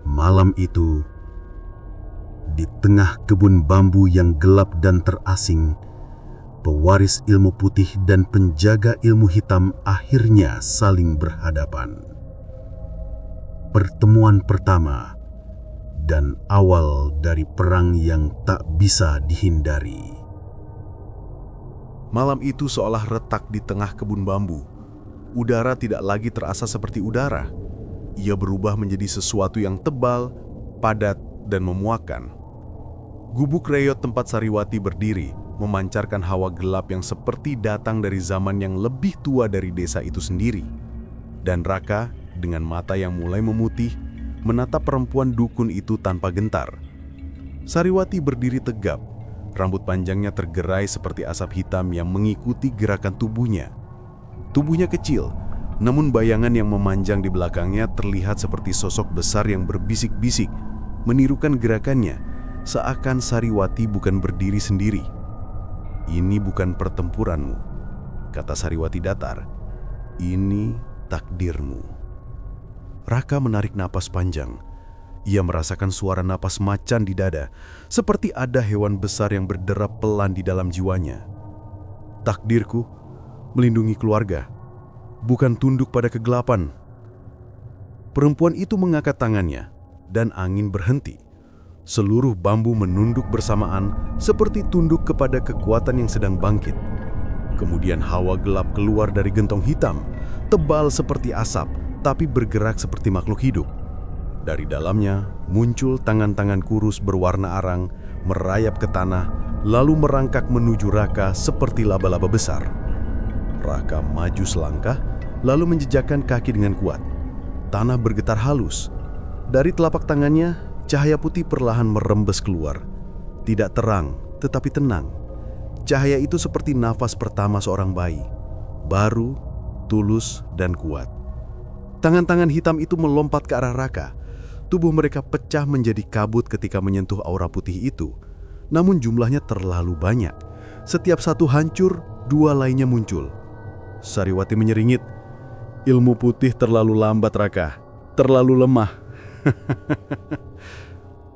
Malam itu, di tengah kebun bambu yang gelap dan terasing, pewaris ilmu putih dan penjaga ilmu hitam akhirnya saling berhadapan. Pertemuan pertama dan awal dari perang yang tak bisa dihindari. Malam itu seolah retak di tengah kebun bambu. Udara tidak lagi terasa seperti udara. Ia berubah menjadi sesuatu yang tebal, padat, dan memuakkan. Gubuk reot tempat Sariwati berdiri memancarkan hawa gelap yang seperti datang dari zaman yang lebih tua dari desa itu sendiri. Dan Raka, dengan mata yang mulai memutih, menatap perempuan dukun itu tanpa gentar. Sariwati berdiri tegap, rambut panjangnya tergerai seperti asap hitam yang mengikuti gerakan tubuhnya. Tubuhnya kecil, namun bayangan yang memanjang di belakangnya terlihat seperti sosok besar yang berbisik-bisik, menirukan gerakannya, seakan Sariwati bukan berdiri sendiri. "Ini bukan pertempuranmu," kata Sariwati datar. "Ini takdirmu." Raka menarik napas panjang. Ia merasakan suara napas macan di dada, seperti ada hewan besar yang berderap pelan di dalam jiwanya. "Takdirku melindungi keluarga, bukan tunduk pada kegelapan." Perempuan itu mengangkat tangannya, dan angin berhenti. Seluruh bambu menunduk bersamaan seperti tunduk kepada kekuatan yang sedang bangkit. Kemudian hawa gelap keluar dari gentong hitam, tebal seperti asap, tapi bergerak seperti makhluk hidup. Dari dalamnya muncul tangan-tangan kurus berwarna arang, merayap ke tanah, lalu merangkak menuju Raka seperti laba-laba besar. Raka maju selangkah, lalu menjejakkan kaki dengan kuat. Tanah bergetar halus. Dari telapak tangannya, cahaya putih perlahan merembes keluar. Tidak terang, tetapi tenang. Cahaya itu seperti nafas pertama seorang bayi, baru, tulus, dan kuat. Tangan-tangan hitam itu melompat ke arah Raka. Tubuh mereka pecah menjadi kabut ketika menyentuh aura putih itu. Namun jumlahnya terlalu banyak. Setiap satu hancur, dua lainnya muncul. Sariwati menyeringit, "Ilmu putih terlalu lambat, Raka. Terlalu lemah."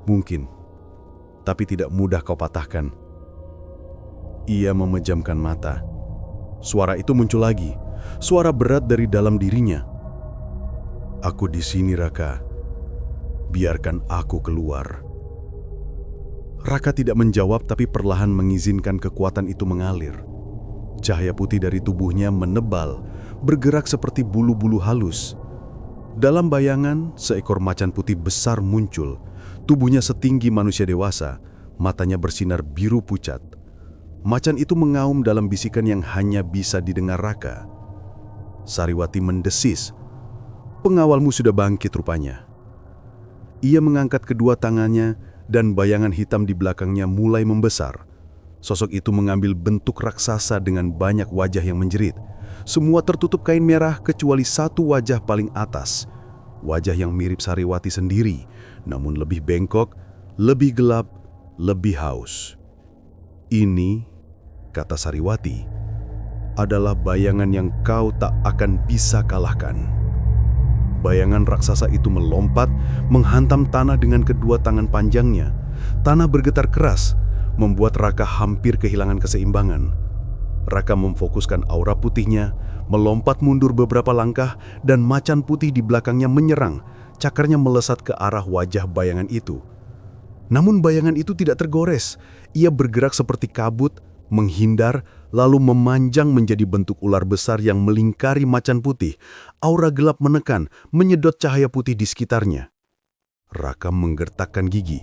"Mungkin, tapi tidak mudah kau patahkan." Ia memejamkan mata. Suara itu muncul lagi. Suara berat dari dalam dirinya. "Aku di sini, Raka. Biarkan aku keluar." Raka tidak menjawab, tapi perlahan mengizinkan kekuatan itu mengalir. Cahaya putih dari tubuhnya menebal, bergerak seperti bulu-bulu halus. Dalam bayangan, seekor macan putih besar muncul. Tubuhnya setinggi manusia dewasa, matanya bersinar biru pucat. Macan itu mengaum dalam bisikan yang hanya bisa didengar Raka. Sariwati mendesis, "Pengawalmu sudah bangkit rupanya." Ia mengangkat kedua tangannya dan bayangan hitam di belakangnya mulai membesar. Sosok itu mengambil bentuk raksasa dengan banyak wajah yang menjerit. Semua tertutup kain merah kecuali satu wajah paling atas. Wajah yang mirip Sariwati sendiri, namun lebih bengkok, lebih gelap, lebih haus. "Ini," kata Sariwati, "adalah bayangan yang kau tak akan bisa kalahkan." Bayangan raksasa itu melompat, menghantam tanah dengan kedua tangan panjangnya. Tanah bergetar keras, membuat Raka hampir kehilangan keseimbangan. Raka memfokuskan aura putihnya, melompat mundur beberapa langkah, dan macan putih di belakangnya menyerang. Cakarnya melesat ke arah wajah bayangan itu. Namun bayangan itu tidak tergores. Ia bergerak seperti kabut, menghindar, lalu memanjang menjadi bentuk ular besar yang melingkari macan putih. Aura gelap menekan, menyedot cahaya putih di sekitarnya. Raka menggertakkan gigi.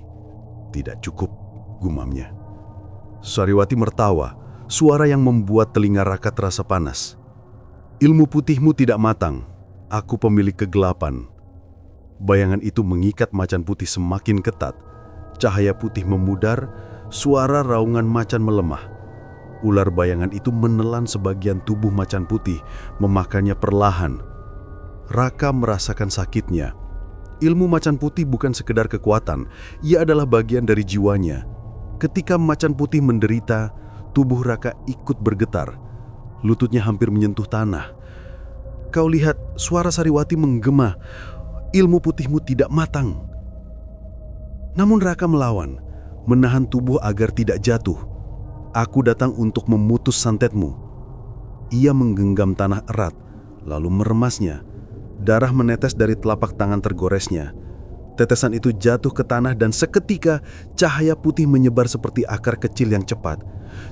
"Tidak cukup," gumamnya. Sariwati mertawa, suara yang membuat telinga Raka terasa panas. "Ilmu putihmu tidak matang. Aku pemilik kegelapan." Bayangan itu mengikat macan putih semakin ketat. Cahaya putih memudar, suara raungan macan melemah. Ular bayangan itu menelan sebagian tubuh macan putih, memakannya perlahan. Raka merasakan sakitnya. Ilmu macan putih bukan sekedar kekuatan, ia adalah bagian dari jiwanya. Ketika macan putih menderita, tubuh Raka ikut bergetar. Lututnya hampir menyentuh tanah. Kau lihat, suara Sariwati menggema. Ilmu putihmu tidak matang. Namun Raka melawan, menahan tubuh agar tidak jatuh. Aku datang untuk memutus santetmu. Ia menggenggam tanah erat, lalu meremasnya. Darah menetes dari telapak tangan tergoresnya. Tetesan itu jatuh ke tanah dan seketika cahaya putih menyebar seperti akar kecil yang cepat.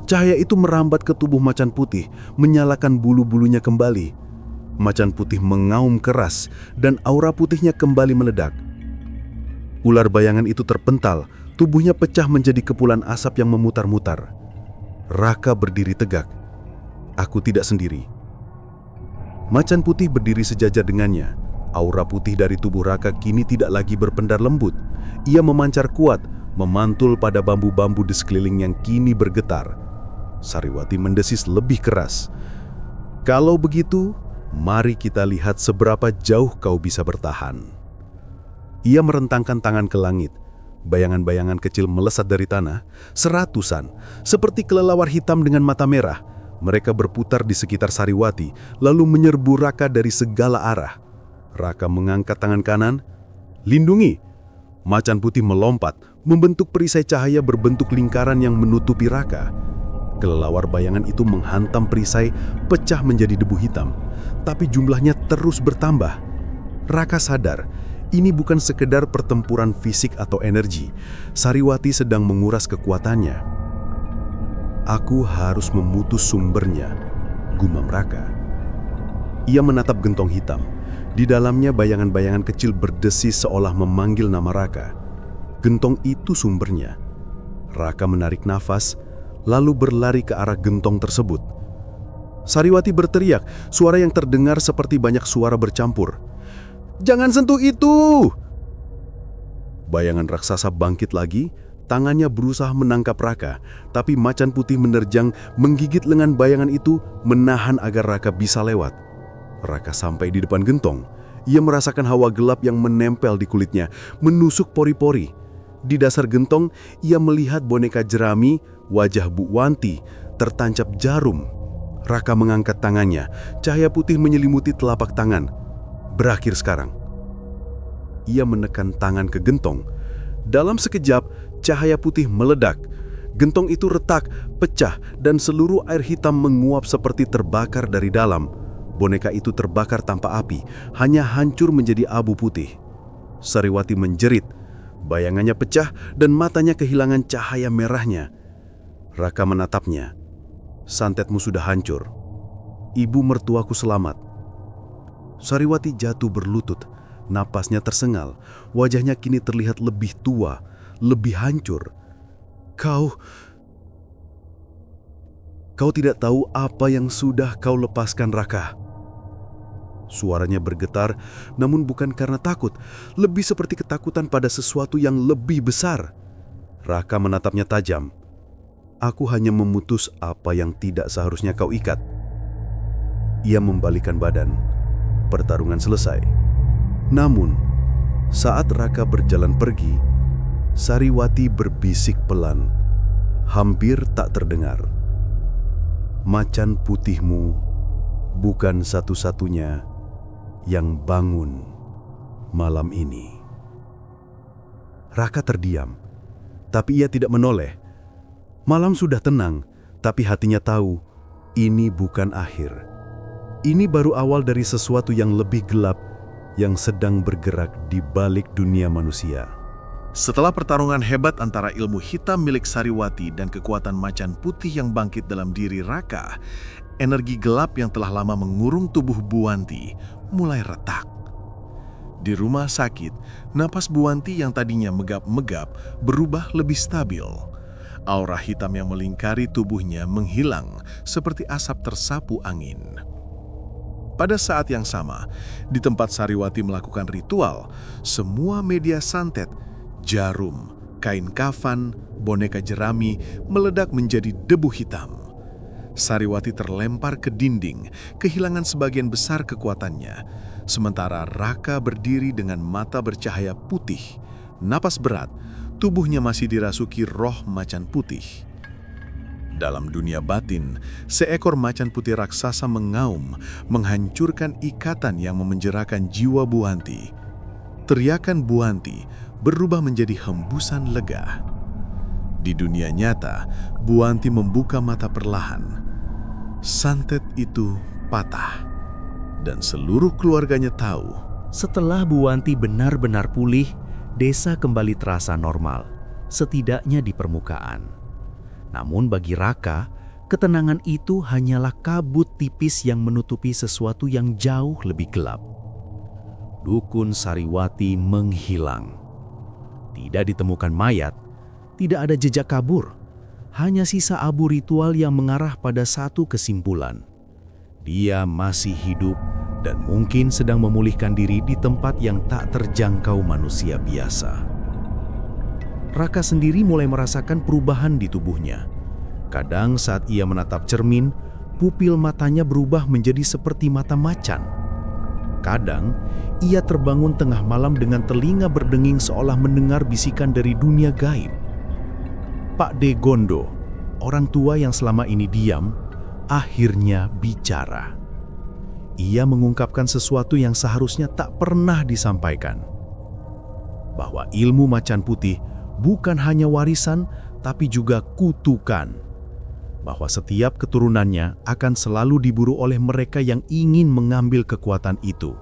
Cahaya itu merambat ke tubuh macan putih, menyalakan bulu-bulunya kembali. Macan putih mengaum keras dan aura putihnya kembali meledak. Ular bayangan itu terpental, tubuhnya pecah menjadi kepulan asap yang memutar-mutar. Raka berdiri tegak. Aku tidak sendiri. Macan putih berdiri sejajar dengannya. Aura putih dari tubuh Raka kini tidak lagi berpendar lembut. Ia memancar kuat, memantul pada bambu-bambu di sekeliling yang kini bergetar. Sariwati mendesis lebih keras. Kalau begitu, mari kita lihat seberapa jauh kau bisa bertahan. Ia merentangkan tangan ke langit. Bayangan-bayangan kecil melesat dari tanah, seratusan, seperti kelelawar hitam dengan mata merah. Mereka berputar di sekitar Sariwati, lalu menyerbu Raka dari segala arah. Raka mengangkat tangan kanan. Lindungi! Macan putih melompat, membentuk perisai cahaya berbentuk lingkaran yang menutupi Raka. Kelelawar bayangan itu menghantam perisai, pecah menjadi debu hitam. Tapi jumlahnya terus bertambah. Raka sadar, ini bukan sekedar pertempuran fisik atau energi. Sariwati sedang menguras kekuatannya. Aku harus memutus sumbernya, gumam Raka. Ia menatap gentong hitam. Di dalamnya bayangan-bayangan kecil berdesis seolah memanggil nama Raka. Gentong itu sumbernya. Raka menarik nafas, lalu berlari ke arah gentong tersebut. Sariwati berteriak, suara yang terdengar seperti banyak suara bercampur. Jangan sentuh itu! Bayangan raksasa bangkit lagi, tangannya berusaha menangkap Raka, tapi macan putih menerjang, menggigit lengan bayangan itu, menahan agar Raka bisa lewat. Raka sampai di depan gentong. Ia merasakan hawa gelap yang menempel di kulitnya, menusuk pori-pori. Di dasar gentong, ia melihat boneka jerami, wajah Bu Wanti, tertancap jarum. Raka mengangkat tangannya, cahaya putih menyelimuti telapak tangan. Berakhir sekarang. Ia menekan tangan ke gentong. Dalam sekejap, cahaya putih meledak. Gentong itu retak, pecah, dan seluruh air hitam menguap seperti terbakar dari dalam. Boneka itu terbakar tanpa api, hanya hancur menjadi abu putih. Sariwati menjerit. Bayangannya pecah dan matanya kehilangan cahaya merahnya. Raka menatapnya. Santetmu sudah hancur. Ibu mertuaku selamat. Sariwati jatuh berlutut, napasnya tersengal, wajahnya kini terlihat lebih tua, lebih hancur. Kau tidak tahu apa yang sudah kau lepaskan, Raka. Suaranya bergetar, namun bukan karena takut, lebih seperti ketakutan pada sesuatu yang lebih besar. Raka menatapnya tajam. Aku hanya memutus apa yang tidak seharusnya kau ikat. Ia membalikkan badan. Pertarungan selesai. Namun, saat Raka berjalan pergi, Sariwati berbisik pelan, hampir tak terdengar. Macan putihmu bukan satu-satunya yang bangun malam ini. Raka terdiam, tapi ia tidak menoleh. Malam sudah tenang, tapi hatinya tahu ini bukan akhir. Ini baru awal dari sesuatu yang lebih gelap yang sedang bergerak di balik dunia manusia. Setelah pertarungan hebat antara ilmu hitam milik Sariwati dan kekuatan macan putih yang bangkit dalam diri Raka, energi gelap yang telah lama mengurung tubuh Bu Wanti mulai retak. Di rumah sakit, napas Bu Wanti yang tadinya megap-megap berubah lebih stabil. Aura hitam yang melingkari tubuhnya menghilang seperti asap tersapu angin. Pada saat yang sama, di tempat Sariwati melakukan ritual, semua media santet, jarum, kain kafan, boneka jerami meledak menjadi debu hitam. Sariwati terlempar ke dinding, kehilangan sebagian besar kekuatannya, sementara Raka berdiri dengan mata bercahaya putih, napas berat, tubuhnya masih dirasuki roh macan putih. Dalam dunia batin, seekor macan putih raksasa mengaum, menghancurkan ikatan yang memenjarakan jiwa Buanti. Teriakan Buanti berubah menjadi hembusan lega. Di dunia nyata, Buanti membuka mata perlahan. Santet itu patah, dan seluruh keluarganya tahu. Setelah Buanti benar-benar pulih, desa kembali terasa normal, setidaknya di permukaan. Namun bagi Raka, ketenangan itu hanyalah kabut tipis yang menutupi sesuatu yang jauh lebih gelap. Dukun Sariwati menghilang. Tidak ditemukan mayat, tidak ada jejak kabur. Hanya sisa abu ritual yang mengarah pada satu kesimpulan. Dia masih hidup dan mungkin sedang memulihkan diri di tempat yang tak terjangkau manusia biasa. Raka sendiri mulai merasakan perubahan di tubuhnya. Kadang saat ia menatap cermin, pupil matanya berubah menjadi seperti mata macan. Kadang, ia terbangun tengah malam dengan telinga berdenging seolah mendengar bisikan dari dunia gaib. Pak De Gondo, orang tua yang selama ini diam, akhirnya bicara. Ia mengungkapkan sesuatu yang seharusnya tak pernah disampaikan. Bahwa ilmu macan putih bukan hanya warisan, tapi juga kutukan. Bahwa setiap keturunannya akan selalu diburu oleh mereka yang ingin mengambil kekuatan itu.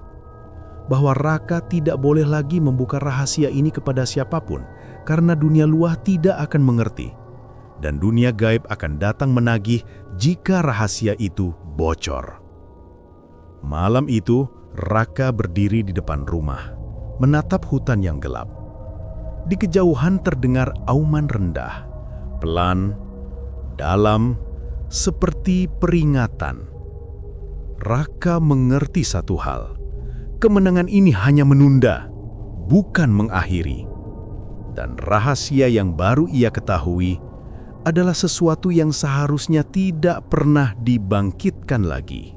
Bahwa Raka tidak boleh lagi membuka rahasia ini kepada siapapun, karena dunia luar tidak akan mengerti. Dan dunia gaib akan datang menagih jika rahasia itu bocor. Malam itu, Raka berdiri di depan rumah, menatap hutan yang gelap. Di kejauhan terdengar auman rendah, pelan, dalam, seperti peringatan. Raka mengerti satu hal. Kemenangan ini hanya menunda, bukan mengakhiri. Dan rahasia yang baru ia ketahui adalah sesuatu yang seharusnya tidak pernah dibangkitkan lagi.